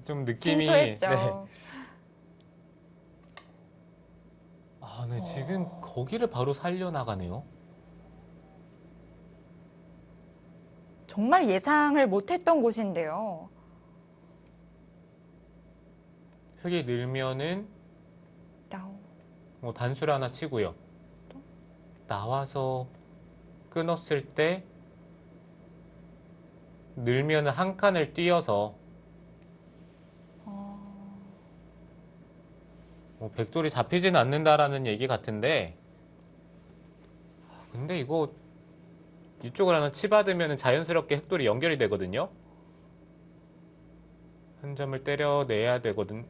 좀 느낌이 생소했죠. 네. 네, 지금 거기를 바로 살려나가네요. 정말 예상을 못했던 곳인데요. 흙이 늘면은 야오. 뭐 단수를 하나 치고요. 나와서 끊었을 때 늘면은 한 칸을 띄어서 백돌이 잡히진 않는다라는 얘기 같은데, 근데 이거 이쪽을 하나 치받으면 자연스럽게 흑돌이 연결이 되거든요. 한 점을 때려내야 되거든.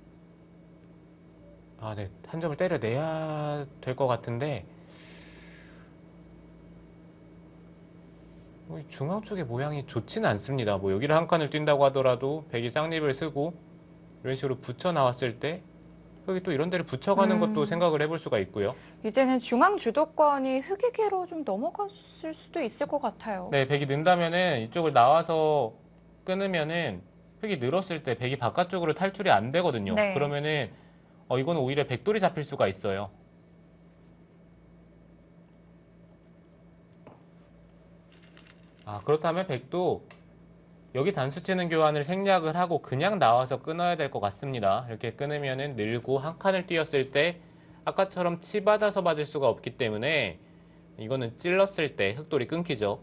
네, 한 점을 때려내야 될 것 같은데, 이 중앙 쪽의 모양이 좋지는 않습니다. 뭐 여기를 한 칸을 뛴다고 하더라도 백이 쌍립을 쓰고 이런 식으로 붙여 나왔을 때 흙이 또 이런 데를 붙여가는 것도 생각을 해볼 수가 있고요. 이제는 중앙 주도권이 흑에게로 좀 넘어갔을 수도 있을 것 같아요. 네, 백이 는다면은 이쪽을 나와서 끊으면은 흙이 늘었을 때 백이 바깥쪽으로 탈출이 안 되거든요. 네. 그러면은 이거는 오히려 백돌이 잡힐 수가 있어요. 그렇다면 백도 여기 단수 치는 교환을 생략을 하고 그냥 나와서 끊어야 될 것 같습니다. 이렇게 끊으면은 늘고 한 칸을 띄었을 때 아까처럼 치받아서 맞을 수가 없기 때문에 이거는 찔렀을 때 흑돌이 끊기죠.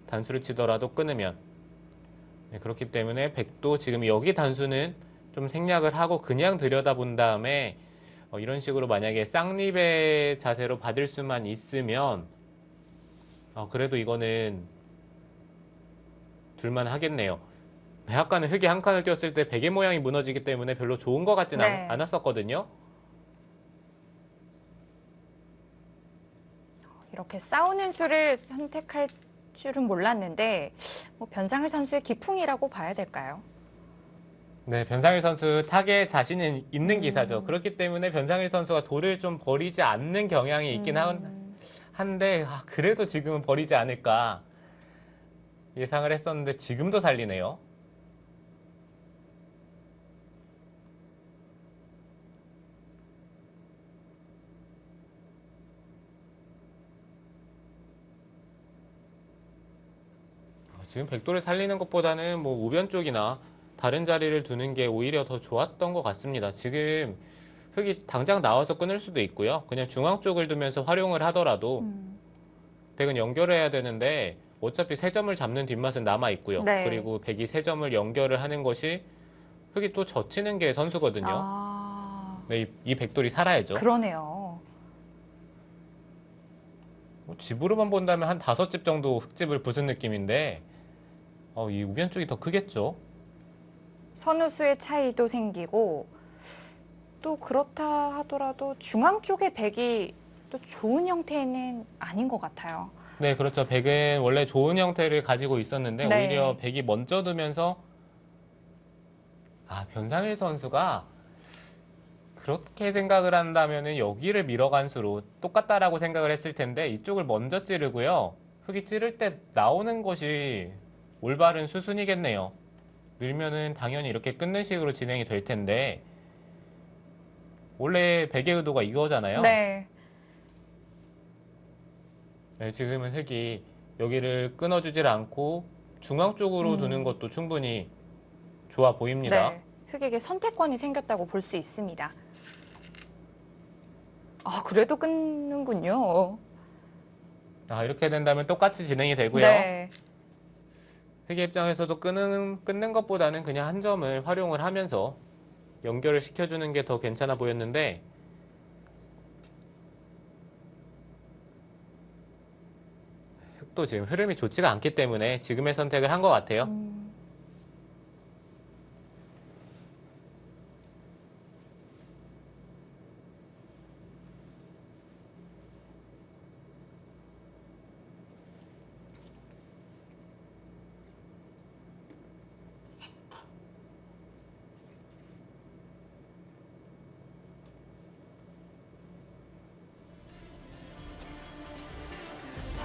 단수를 치더라도 끊으면. 네, 그렇기 때문에 백도 지금 여기 단수는 좀 생략을 하고 그냥 들여다본 다음에 이런 식으로 만약에 쌍립의 자세로 받을 수만 있으면 그래도 이거는 둘만 하겠네요. 아까는 흙이 한 칸을 띄었을 때 베개 모양이 무너지기 때문에 별로 좋은 것 같진 네. 않았었거든요. 이렇게 싸우는 수를 선택할 줄은 몰랐는데 뭐 변상일 선수의 기풍이라고 봐야 될까요? 네, 변상일 선수 타겟 자신은 있는 기사죠. 그렇기 때문에 변상일 선수가 돌을 좀 버리지 않는 경향이 있긴 한데 그래도 지금은 버리지 않을까 예상을 했었는데 지금도 살리네요. 지금 백돌을 살리는 것보다는 뭐 우변 쪽이나 다른 자리를 두는 게 오히려 더 좋았던 것 같습니다. 지금 흙이 당장 나와서 끊을 수도 있고요. 그냥 중앙 쪽을 두면서 활용을 하더라도 백은 연결해야 되는데 어차피 세 점을 잡는 뒷맛은 남아 있고요. 네. 그리고 백이 세 점을 연결을 하는 것이 흙이 또 젖히는 게 선수거든요. 네, 이 백돌이 살아야죠. 그러네요. 집으로만 본다면 한 5집 정도 흙집을 부순 느낌인데 이 우변 쪽이 더 크겠죠. 선우수의 차이도 생기고 또 그렇다 하더라도 중앙 쪽의 백이 또 좋은 형태는 아닌 것 같아요. 네, 그렇죠. 백은 원래 좋은 형태를 가지고 있었는데 네. 오히려 백이 먼저 두면서 변상일 선수가 그렇게 생각을 한다면은 여기를 밀어간 수로 똑같다라고 생각을 했을 텐데 이쪽을 먼저 찌르고요. 흙이 찌를 때 나오는 것이 올바른 수순이겠네요. 밀면은 당연히 이렇게 끊는 식으로 진행이 될 텐데 원래 백의 의도가 이거잖아요. 네. 네, 지금은 흙이 여기를 끊어주질 않고 중앙 쪽으로 두는 것도 충분히 좋아 보입니다. 네. 흑에게 선택권이 생겼다고 볼 수 있습니다. 그래도 끊는군요. 이렇게 된다면 똑같이 진행이 되고요. 네. 흑의 입장에서도 끊는 것보다는 그냥 한 점을 활용을 하면서 연결을 시켜주는 게 더 괜찮아 보였는데 흑도 지금 흐름이 좋지가 않기 때문에 지금의 선택을 한 것 같아요.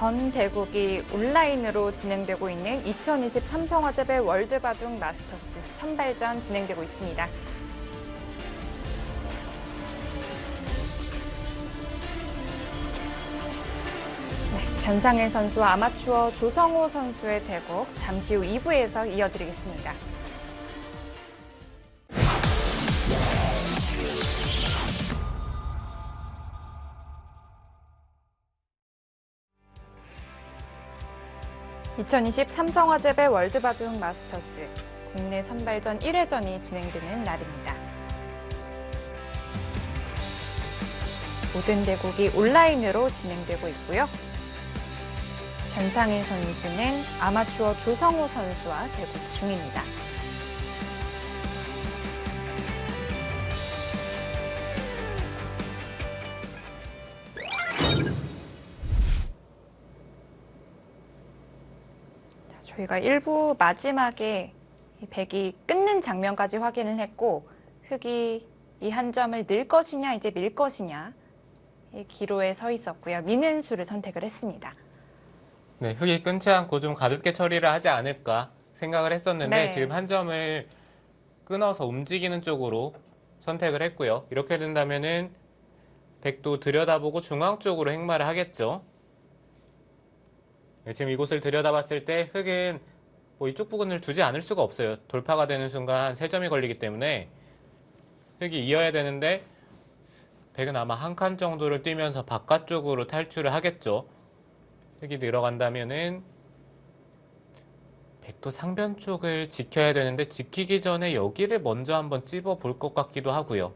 전 대국이 온라인으로 진행되고 있는 2020 삼성화재배 월드바둑 마스터스 선발전 진행되고 있습니다. 네, 변상일 선수와 아마추어 조성호 선수의 대국 잠시 후 2부에서 이어드리겠습니다. (2020) 삼성화재배 월드바둑 마스터스 국내 선발전 1회전이 진행되는 날입니다. 모든 대국이 온라인으로 진행되고 있고요. 변상일 선수는 아마추어 조성호 선수와 대국 중입니다. 저희가 1부 마지막에 백이 끊는 장면까지 확인을 했고 흑이 이 한 점을 늘 것이냐 이제 밀 것이냐 이 기로에 서 있었고요. 미는 수를 선택을 했습니다. 네, 흑이 끊지 않고 좀 가볍게 처리를 하지 않을까 생각을 했었는데 네. 지금 한 점을 끊어서 움직이는 쪽으로 선택을 했고요. 이렇게 된다면은 백도 들여다보고 중앙 쪽으로 행마를 하겠죠. 네, 지금 이곳을 들여다봤을 때 흑은 뭐 이쪽 부분을 두지 않을 수가 없어요. 돌파가 되는 순간 3점이 걸리기 때문에 흑이 이어야 되는데 백은 아마 한 칸 정도를 뛰면서 바깥쪽으로 탈출을 하겠죠. 흑이 들어간다면은 백도 상변 쪽을 지켜야 되는데 지키기 전에 여기를 먼저 한번 찝어 볼 것 같기도 하고요.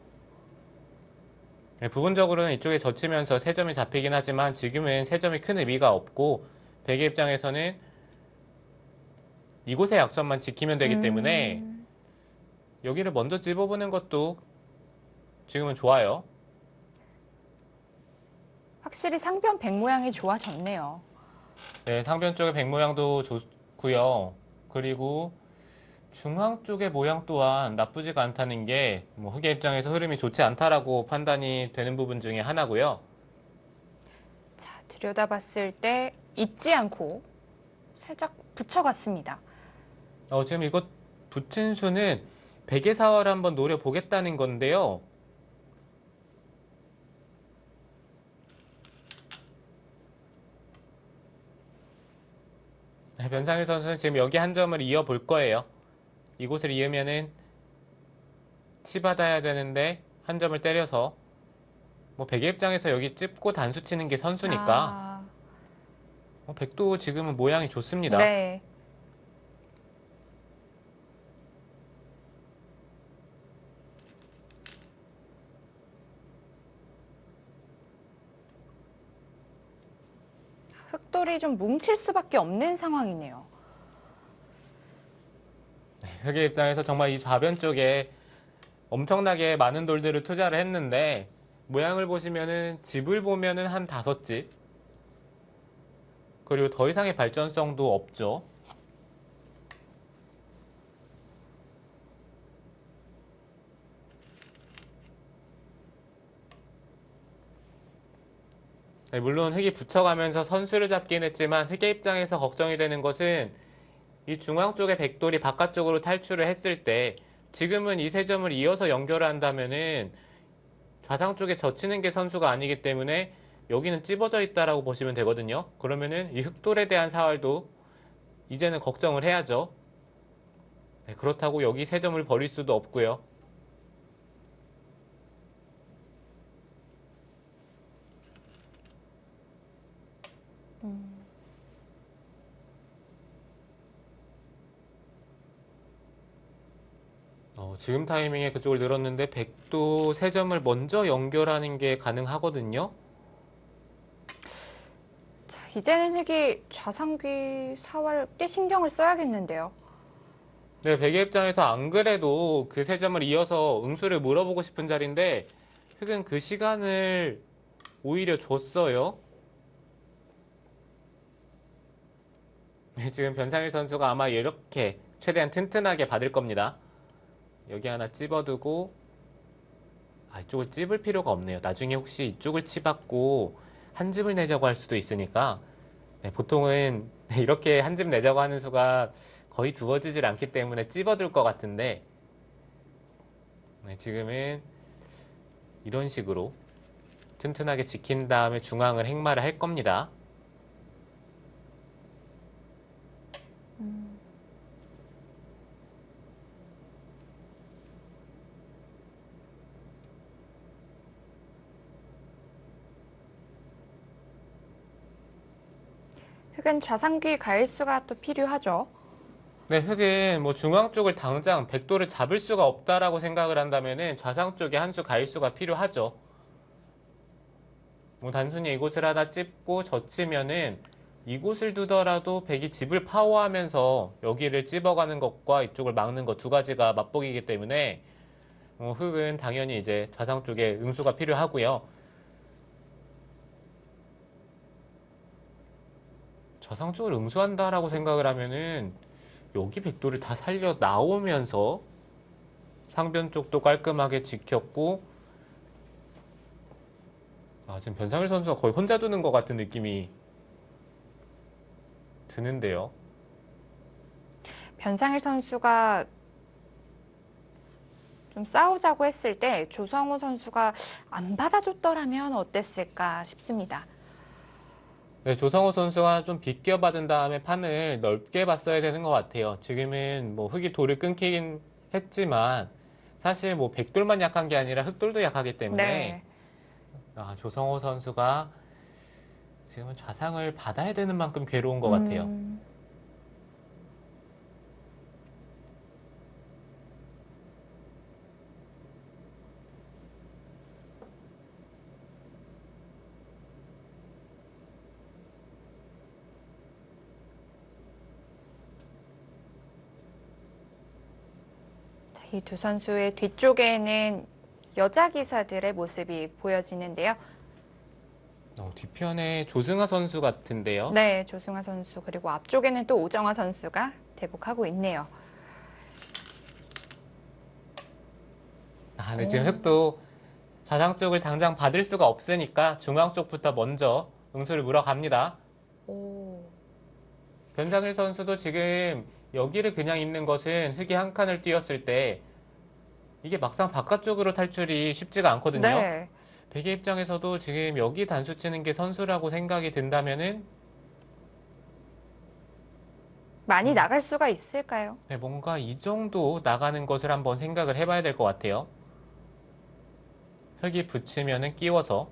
네, 부분적으로는 이쪽에 젖히면서 3점이 잡히긴 하지만 지금은 3점이 큰 의미가 없고 백의 입장에서는 이곳의 약점만 지키면 되기 때문에 여기를 먼저 찝어보는 것도 지금은 좋아요. 확실히 상변 백 모양이 좋아졌네요. 네, 상변 쪽의 백 모양도 좋고요. 그리고 중앙 쪽의 모양 또한 나쁘지가 않다는 게 뭐 흑의 입장에서 흐름이 좋지 않다라고 판단이 되는 부분 중에 하나고요. 자, 들여다봤을 때 잊지 않고 살짝 붙여갔습니다. 지금 이것 붙은 수는 백의 사활을 한번 노려보겠다는 건데요. 변상일 선수는 지금 여기 한 점을 이어볼 거예요. 이곳을 이으면은 치받아야 되는데 한 점을 때려서 뭐 백의 입장에서 여기 찝고 단수 치는 게 선수니까 백도 지금은 모양이 좋습니다. 네. 흑돌이 좀 뭉칠 수밖에 없는 상황이네요. 흑의 입장에서 정말 이 좌변 쪽에 엄청나게 많은 돌들을 투자를 했는데 모양을 보시면은 집을 보면은 한 5집 그리고 더 이상의 발전성도 없죠. 네, 물론 흑이 붙여가면서 선수를 잡긴 했지만 흑의 입장에서 걱정이 되는 것은 이 중앙 쪽의 백돌이 바깥쪽으로 탈출을 했을 때 지금은 이 3점을 이어서 연결을 한다면은 좌상 쪽에 젖히는 게 선수가 아니기 때문에 여기는 찝어져 있다라고 보시면 되거든요. 그러면은 이 흑돌에 대한 사활도 이제는 걱정을 해야죠. 네, 그렇다고 여기 3점을 버릴 수도 없고요. 지금 타이밍에 그쪽을 늘었는데 백도 3점을 먼저 연결하는 게 가능하거든요. 자, 이제는 흑이 좌상귀 사활 꽤 신경을 써야겠는데요. 네, 백의 입장에서 안 그래도 그 3점을 이어서 응수를 물어보고 싶은 자리인데 흑은 그 시간을 오히려 줬어요. 네, 지금 변상일 선수가 아마 이렇게 최대한 튼튼하게 받을 겁니다. 여기 하나 찝어두고 이쪽을 찝을 필요가 없네요. 나중에 혹시 이쪽을 치받고 한 집을 내자고 할 수도 있으니까 네, 보통은 이렇게 한 집 내자고 하는 수가 거의 두어지질 않기 때문에 찝어둘 것 같은데 네, 지금은 이런 식으로 튼튼하게 지킨 다음에 중앙을 행마를 할 겁니다. 흑은 좌상귀 가일수가 또 필요하죠. 네, 흑은 뭐 중앙 쪽을 당장 백도를 잡을 수가 없다라고 생각을 한다면은 좌상 쪽에 한 수 가일 수가 필요하죠. 뭐 단순히 이곳을 하나 찝고 젖히면은 이곳을 두더라도 백이 집을 파워하면서 여기를 찝어가는 것과 이쪽을 막는 것 두 가지가 맞먹이기 때문에 흑은 당연히 이제 좌상 쪽에 응수가 필요하고요. 좌상 쪽을 응수한다라고 생각을 하면은 여기 백도를 다 살려 나오면서 상변 쪽도 깔끔하게 지켰고 지금 변상일 선수가 거의 혼자 두는 것 같은 느낌이 드는데요. 변상일 선수가 좀 싸우자고 했을 때 조성우 선수가 안 받아줬더라면 어땠을까 싶습니다. 네, 조성호 선수가 좀 비껴받은 다음에 판을 넓게 봤어야 되는 것 같아요. 지금은 뭐 흑이 돌을 끊기긴 했지만 사실 뭐 백돌만 약한 게 아니라 흑돌도 약하기 때문에 네. 조성호 선수가 지금은 좌상을 받아야 되는 만큼 괴로운 것 같아요. 이 두 선수의 뒤쪽에는 여자 기사들의 모습이 보여지는데요. 뒤편에 조승아 선수 같은데요. 네, 조승아 선수 그리고 앞쪽에는 또 오정아 선수가 대국하고 있네요. 네, 지금 흑도 좌상 쪽을 당장 받을 수가 없으니까 중앙 쪽부터 먼저 응수를 물어갑니다. 오. 변상일 선수도 지금 여기를 그냥 있는 것은 흑이 한 칸을 띄었을 때 이게 막상 바깥쪽으로 탈출이 쉽지가 않거든요. 네. 백의 입장에서도 지금 여기 단수 치는 게 선수라고 생각이 든다면은 많이 나갈 수가 있을까요? 네, 뭔가 이 정도 나가는 것을 한번 생각을 해봐야 될 것 같아요. 흑이 붙이면은 끼워서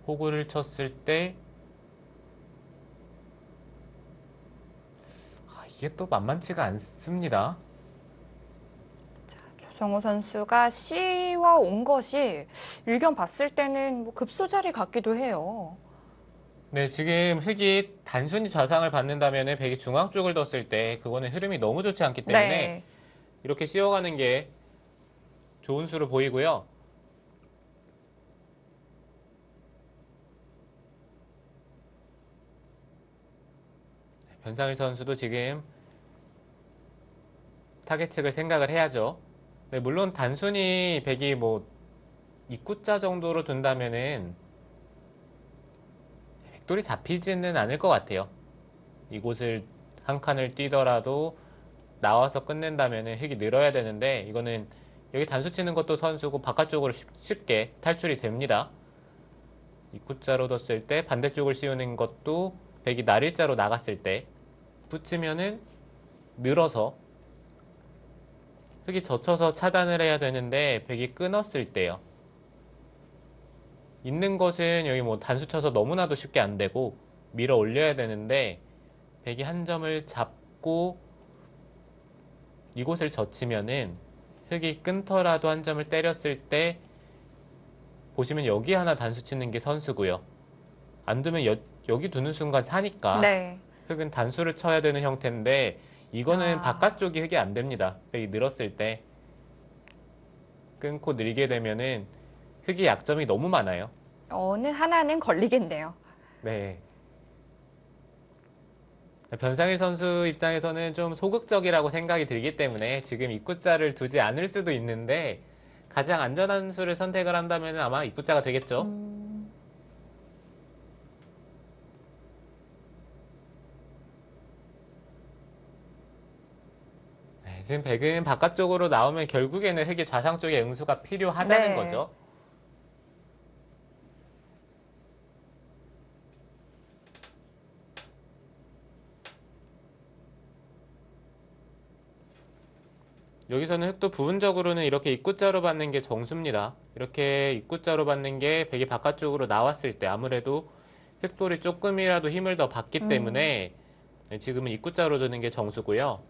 호구를 쳤을 때 이게 또 만만치가 않습니다. 조성호 선수가 C와 온 것이 일견 봤을 때는 뭐 급소자리 같기도 해요. 네, 지금 흑이 단순히 좌상을 받는다면 백이 중앙 쪽을 뒀을 때 그거는 흐름이 너무 좋지 않기 때문에 네. 이렇게 씌워가는 게 좋은 수로 보이고요. 변상일 선수도 지금 타겟 측을 생각을 해야죠. 네, 물론 단순히 백이 뭐 입구자 정도로 둔다면은 백돌이 잡히지는 않을 것 같아요. 이곳을 한 칸을 뛰더라도 나와서 끝낸다면은 흑이 늘어야 되는데 이거는 여기 단수 치는 것도 선수고 바깥쪽으로 쉽게 탈출이 됩니다. 입구자로 뒀을 때 반대쪽을 씌우는 것도 백이 날일자로 나갔을 때 붙이면은 늘어서 흑이 젖혀서 차단을 해야 되는데 백이 끊었을 때요. 있는 것은 여기 뭐 단수 쳐서 너무나도 쉽게 안 되고 밀어 올려야 되는데 백이 한 점을 잡고 이곳을 젖히면은 흑이 끊더라도 한 점을 때렸을 때 보시면 여기 하나 단수 치는 게 선수고요. 안 두면 여기 두는 순간 사니까 네. 흑은 단수를 쳐야 되는 형태인데 이거는 아. 바깥쪽이 흑이 안 됩니다. 백이 늘었을 때 끊고 늘게 되면은 흑이 약점이 너무 많아요. 어느 하나는 걸리겠네요. 네. 변상일 선수 입장에서는 좀 소극적이라고 생각이 들기 때문에 지금 입구자를 두지 않을 수도 있는데 가장 안전한 수를 선택을 한다면 아마 입구자가 되겠죠. 지금 백은 바깥쪽으로 나오면 결국에는 흑이 좌상 쪽에 응수가 필요하다는 네. 거죠. 여기서는 흑도 부분적으로는 이렇게 입구자로 받는 게 정수입니다. 이렇게 입구자로 받는 게 백이 바깥쪽으로 나왔을 때 아무래도 흑돌이 조금이라도 힘을 더 받기 때문에 지금은 입구자로 두는 게 정수고요.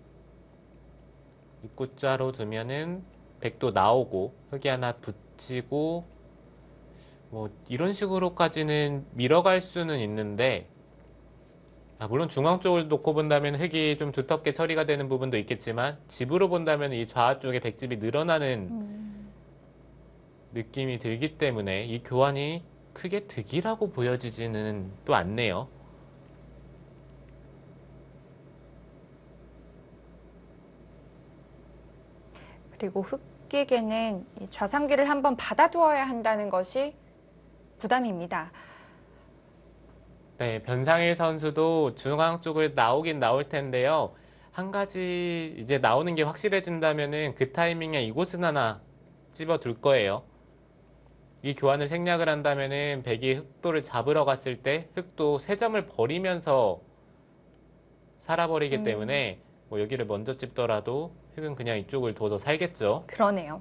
입구자로 두면은 백도 나오고 흑이 하나 붙이고 뭐 이런 식으로까지는 밀어갈 수는 있는데 물론 중앙 쪽을 놓고 본다면 흑이 좀 두텁게 처리가 되는 부분도 있겠지만 집으로 본다면 이 좌 쪽에 백집이 늘어나는 느낌이 들기 때문에 이 교환이 크게 득이라고 보여지지는 또 않네요. 그리고 흑에게는 이 좌상기를 한번 받아두어야 한다는 것이 부담입니다. 네, 변상일 선수도 중앙 쪽을 나오긴 나올 텐데요. 한 가지 이제 나오는 게 확실해진다면은 그 타이밍에 이곳은 하나 찝어둘 거예요. 이 교환을 생략을 한다면은 백이 흑도를 잡으러 갔을 때 흑도 3점을 버리면서 살아버리기 때문에 뭐 여기를 먼저 찝더라도 흑은 그냥 이쪽을 둬서 살겠죠. 그러네요.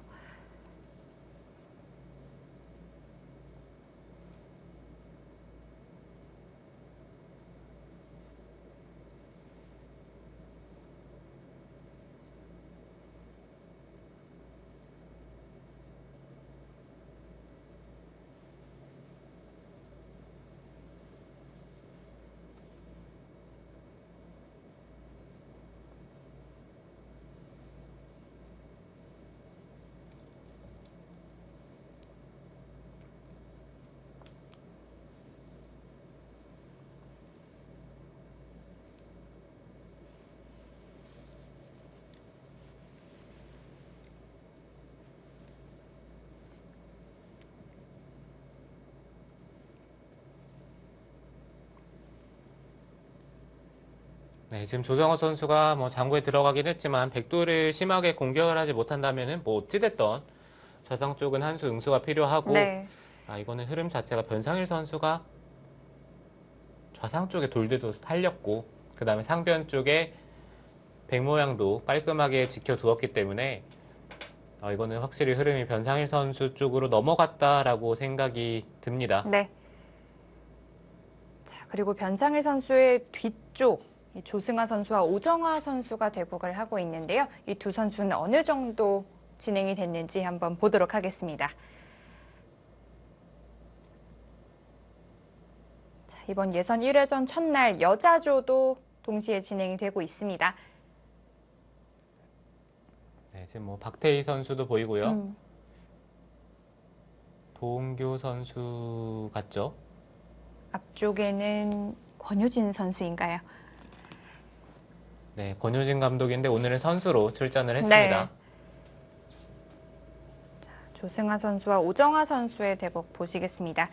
네, 지금 조성호 선수가 뭐 장구에 들어가긴 했지만 백도를 심하게 공격을 하지 못한다면은 뭐 어찌됐던 좌상 쪽은 한 수 응수가 필요하고 네. 이거는 흐름 자체가 변상일 선수가 좌상 쪽에 돌들도 살렸고 그 다음에 상변 쪽에 백 모양도 깔끔하게 지켜두었기 때문에 이거는 확실히 흐름이 변상일 선수 쪽으로 넘어갔다라고 생각이 듭니다. 네. 자, 그리고 변상일 선수의 뒤쪽 이 조승아 선수와 오정화 선수가 대국을 하고 있는데요. 이 두 선수는 어느 정도 진행이 됐는지 한번 보도록 하겠습니다. 자, 이번 예선 1회전 첫날 여자조도 동시에 진행이 되고 있습니다. 네, 지금 뭐 박태희 선수도 보이고요. 도은교 선수 같죠? 앞쪽에는 권효진 선수인가요? 네, 권효진 감독인데 오늘은 선수로 출전을 했습니다. 네. 자, 조승아 선수와 오정화 선수의 대국 보시겠습니다.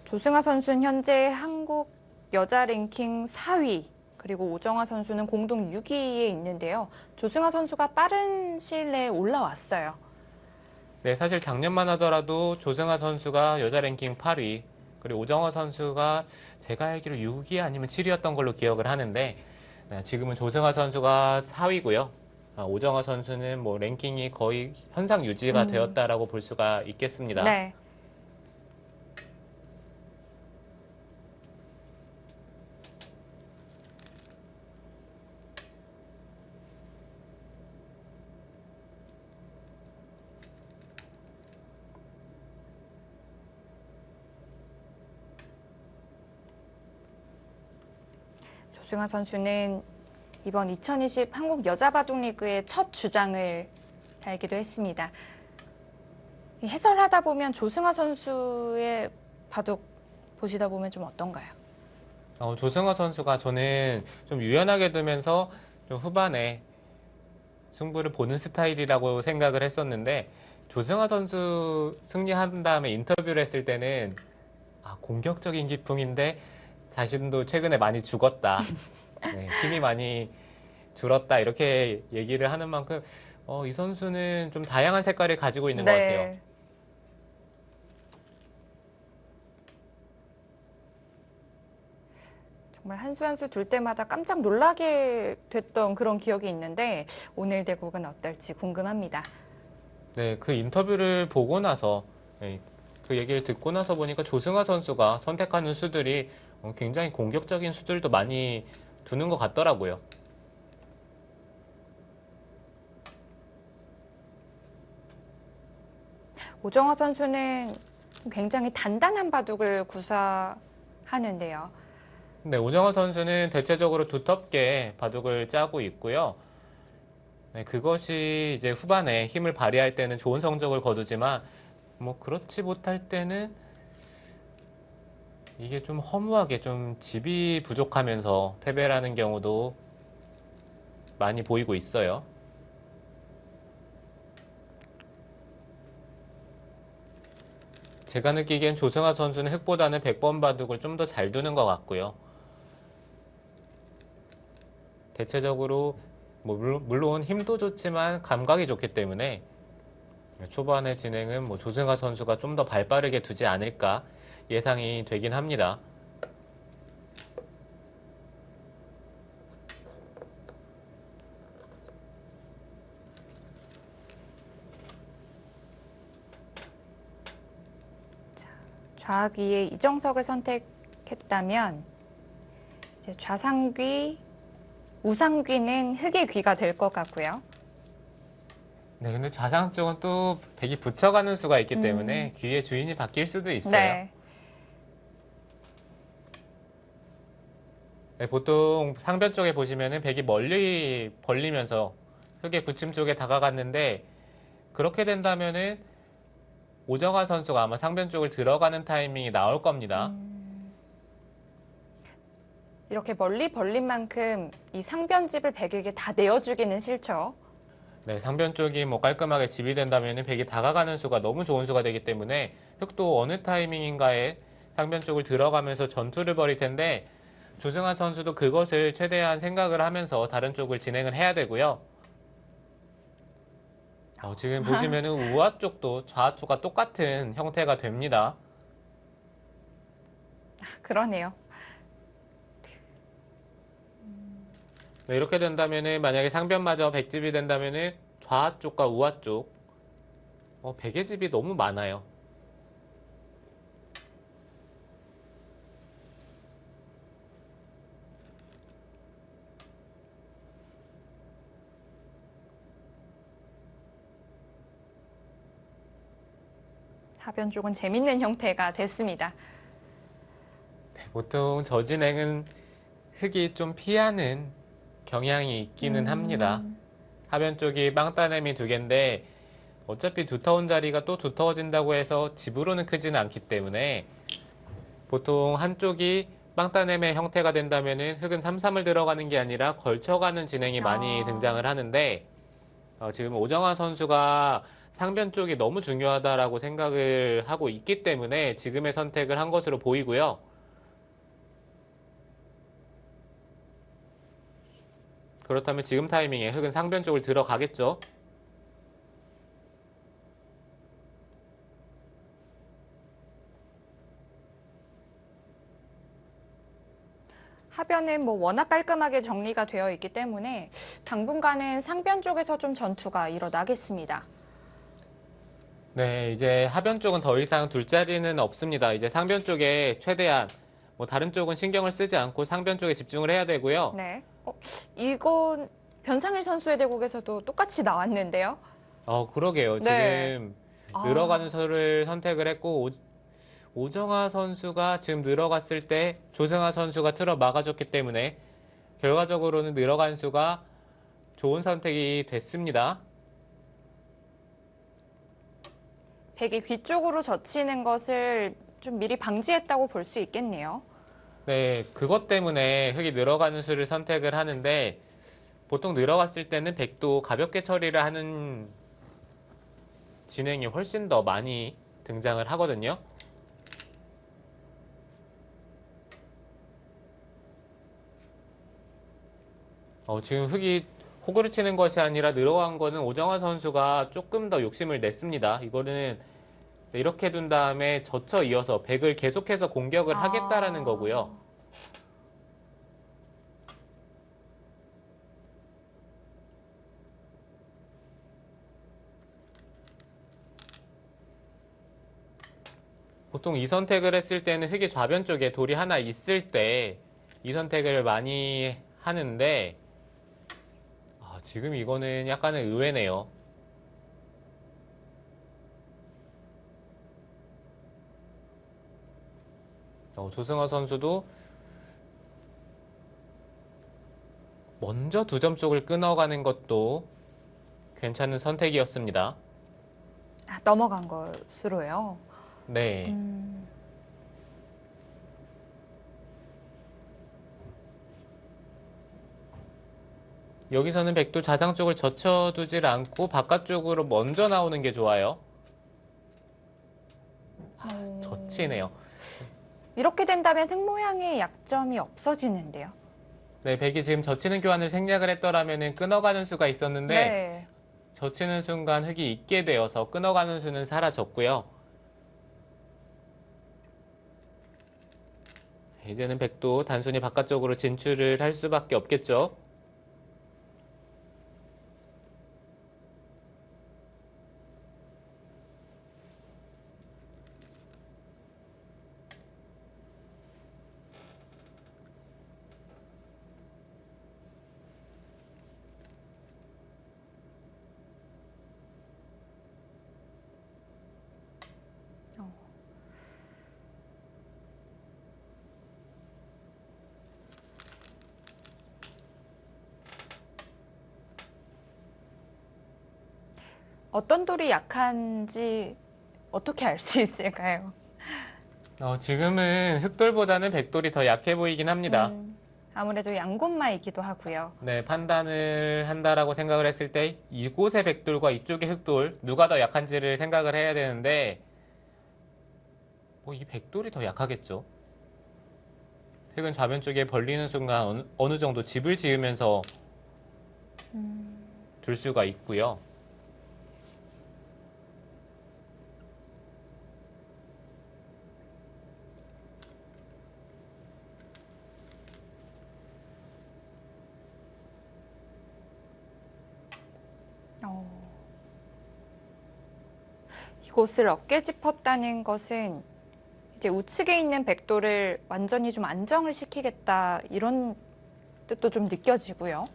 조승아 선수는 현재 한국 여자 랭킹 4위, 그리고 오정화 선수는 공동 6위에 있는데요. 조승아 선수가 빠른 시일 내에 올라왔어요. 네, 사실 작년만 하더라도 조승아 선수가 여자 랭킹 8위, 그리고 오정화 선수가 제가 알기로 6위 아니면 7위였던 걸로 기억을 하는데 네, 지금은 조승아 선수가 4위고요. 오정화 선수는 뭐 랭킹이 거의 현상 유지가 되었다라고 볼 수가 있겠습니다. 네. 조승아 선수는 이번 2020 한국 여자바둑리그의 첫 주장을 달기도 했습니다. 해설하다 보면 조승아 선수의 바둑 보시다 보면 좀 어떤가요? 조승아 선수가 저는 좀 유연하게 두면서 좀 후반에 승부를 보는 스타일이라고 생각을 했었는데 조승아 선수 승리한 다음에 인터뷰를 했을 때는 공격적인 기풍인데 자신도 최근에 많이 죽었다. 네, 힘이 많이 줄었다 이렇게 얘기를 하는 만큼 이 선수는 좀 다양한 색깔을 가지고 있는 것 같아요. 네. 정말 한 수 한 수 둘 때마다 깜짝 놀라게 됐던 그런 기억이 있는데 오늘 대국은 어떨지 궁금합니다. 네, 그 인터뷰를 보고 나서 네, 그 얘기를 듣고 나서 보니까 조승아 선수가 선택하는 수들이 굉장히 공격적인 수들도 많이 두는 것 같더라고요. 오정화 선수는 굉장히 단단한 바둑을 구사하는데요. 네, 오정환 선수는 대체적으로 두텁게 바둑을 짜고 있고요. 네, 그것이 이제 후반에 힘을 발휘할 때는 좋은 성적을 거두지만 뭐 그렇지 못할 때는 이게 좀 허무하게 좀 집이 부족하면서 패배라는 경우도 많이 보이고 있어요. 제가 느끼기엔 조승아 선수는 흑보다는 100번 바둑을 좀 더 잘 두는 것 같고요. 대체적으로 뭐 물론 힘도 좋지만 감각이 좋기 때문에 초반의 진행은 뭐 조승아 선수가 좀 더 발빠르게 두지 않을까 예상이 되긴 합니다. 좌귀에 이정석을 선택했다면 이제 좌상귀, 우상귀는 흑의 귀가 될 것 같고요. 네, 근데 좌상 쪽은 또 백이 붙여가는 수가 있기 때문에 귀의 주인이 바뀔 수도 있어요. 네. 네, 보통 상변 쪽에 보시면은 백이 멀리 벌리면서 흑의 구침 쪽에 다가갔는데 그렇게 된다면은 오정화 선수가 아마 상변 쪽을 들어가는 타이밍이 나올 겁니다. 이렇게 멀리 벌린 만큼 이 상변집을 백에게 다 내어주기는 싫죠. 네, 상변 쪽이 뭐 깔끔하게 집이 된다면은 백이 다가가는 수가 너무 좋은 수가 되기 때문에 흑도 어느 타이밍인가에 상변 쪽을 들어가면서 전투를 벌일 텐데 조승환 선수도 그것을 최대한 생각을 하면서 다른 쪽을 진행을 해야 되고요. 지금 보시면은 우아 쪽도 좌 쪽과 똑같은 형태가 됩니다. 그러네요. 네, 이렇게 된다면은 만약에 상변마저 백집이 된다면은 좌 쪽과 우아 쪽 백의 집이 너무 많아요. 하변 쪽은 재밌는 형태가 됐습니다. 보통 저 진행은 흑이 좀 피하는 경향이 있기는 합니다. 하변 쪽이 빵따냄이 두 개인데 어차피 두터운 자리가 또 두터워진다고 해서 집으로는 크지는 않기 때문에 보통 한쪽이 빵따냄의 형태가 된다면은 흑은 3-3을 들어가는 게 아니라 걸쳐가는 진행이 많이 등장을 하는데 지금 오정환 선수가 상변 쪽이 너무 중요하다라고 생각을 하고 있기 때문에 지금의 선택을 한 것으로 보이고요. 그렇다면 지금 타이밍에 흑은 상변 쪽을 들어가겠죠. 하변은 뭐 워낙 깔끔하게 정리가 되어 있기 때문에 당분간은 상변 쪽에서 좀 전투가 일어나겠습니다. 네, 이제 하변 쪽은 더 이상 둘 자리는 없습니다. 이제 상변 쪽에 최대한 뭐 다른 쪽은 신경을 쓰지 않고 상변 쪽에 집중을 해야 되고요. 네. 이건 변상일 선수의 대국에서도 똑같이 나왔는데요. 그러게요. 네. 지금 늘어가는 수를 선택을 했고 오정화 선수가 지금 늘어갔을 때 조승아 선수가 틀어 막아줬기 때문에 결과적으로는 늘어간 수가 좋은 선택이 됐습니다. 백이 귀 쪽으로 젖히는 것을 좀 미리 방지했다고 볼 수 있겠네요. 네, 그것 때문에 흑이 늘어가는 수를 선택을 하는데 보통 늘어갔을 때는 백도 가볍게 처리를 하는 진행이 훨씬 더 많이 등장을 하거든요. 지금 흙이 호구를 치는 것이 아니라 늘어간 거는 오정화 선수가 조금 더 욕심을 냈습니다. 이거는 이렇게 둔 다음에 젖혀 이어서 백을 계속해서 공격을 하겠다라는 거고요. 보통 이 선택을 했을 때는 흙이 좌변 쪽에 돌이 하나 있을 때 이 선택을 많이 하는데 지금 이거는 약간은 의외네요. 조승호 선수도 먼저 두 점 쪽을 끊어가는 것도 괜찮은 선택이었습니다. 넘어간 것으로요. 네. 여기서는 백도 자상 쪽을 젖혀두질 않고 바깥쪽으로 먼저 나오는 게 좋아요. 젖히네요. 이렇게 된다면 흙 모양의 약점이 없어지는데요. 네, 백이 지금 젖히는 교환을 생략을 했더라면 끊어가는 수가 있었는데 네. 젖히는 순간 흙이 있게 되어서 끊어가는 수는 사라졌고요. 이제는 백도 단순히 바깥쪽으로 진출을 할 수밖에 없겠죠. 어떤 돌이 약한지 어떻게 알 수 있을까요? 지금은 흑돌보다는 백돌이 더 약해 보이긴 합니다. 아무래도 양곳마이기도 하고요. 네, 판단을 한다라고 생각을 했을 때 이곳의 백돌과 이쪽의 흑돌 누가 더 약한지를 생각을 해야 되는데 이 백돌이 더 약하겠죠. 흙은 좌변 쪽에 벌리는 순간 어느 정도 집을 지으면서 둘 수가 있고요. 이곳을 어깨 짚었다는 것은 이제 우측에 있는 백돌을 완전히 좀 안정을 시키겠다 이런 뜻도 좀 느껴지고요.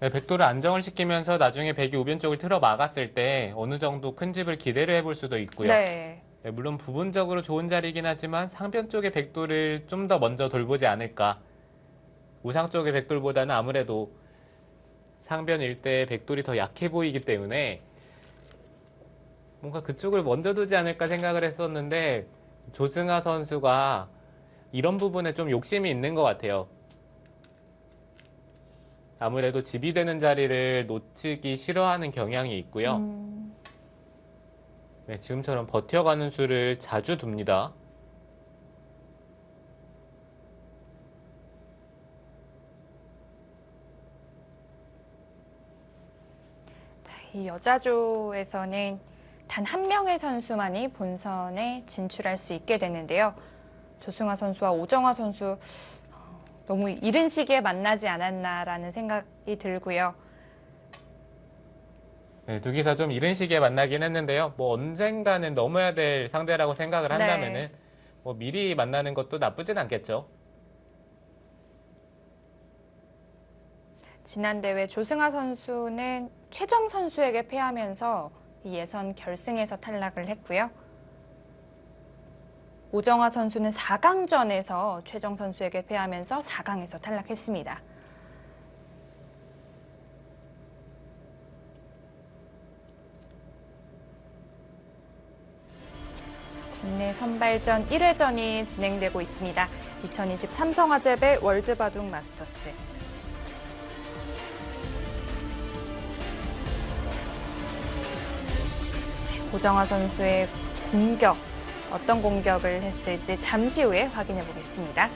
네, 백돌을 안정을 시키면서 나중에 백이 우변 쪽을 틀어 막았을 때 어느 정도 큰 집을 기대를 해볼 수도 있고요. 네. 네, 물론 부분적으로 좋은 자리이긴 하지만 상변 쪽의 백돌을 좀 더 먼저 돌보지 않을까. 우상 쪽의 백돌보다는 아무래도 상변 일대의 백돌이 더 약해 보이기 때문에 뭔가 그쪽을 먼저 두지 않을까 생각을 했었는데 조승아 선수가 이런 부분에 좀 욕심이 있는 것 같아요. 아무래도 집이 되는 자리를 놓치기 싫어하는 경향이 있고요. 네, 지금처럼 버텨가는 수를 자주 둡니다. 자, 이 여자조에서는 단 한 명의 선수만이 본선에 진출할 수 있게 되는데요. 조승아 선수와 오정화 선수 너무 이른 시기에 만나지 않았나라는 생각이 들고요. 네, 두 기사 좀 이른 시기에 만나긴 했는데요. 언젠가는 넘어야 될 상대라고 생각을 한다면은 미리 만나는 것도 나쁘진 않겠죠. 지난 대회 조승아 선수는 최정 선수에게 패하면서 예선 결승에서 탈락을 했고요. 오정화 선수는 4강전에서 최정 선수에게 패하면서 4강에서 탈락했습니다. 국내 선발전 1회전이 진행되고 있습니다. 2020 삼성화재배 월드바둑 마스터스. 오정화 선수의 공격, 어떤 공격을 했을지 잠시 후에 확인해 보겠습니다.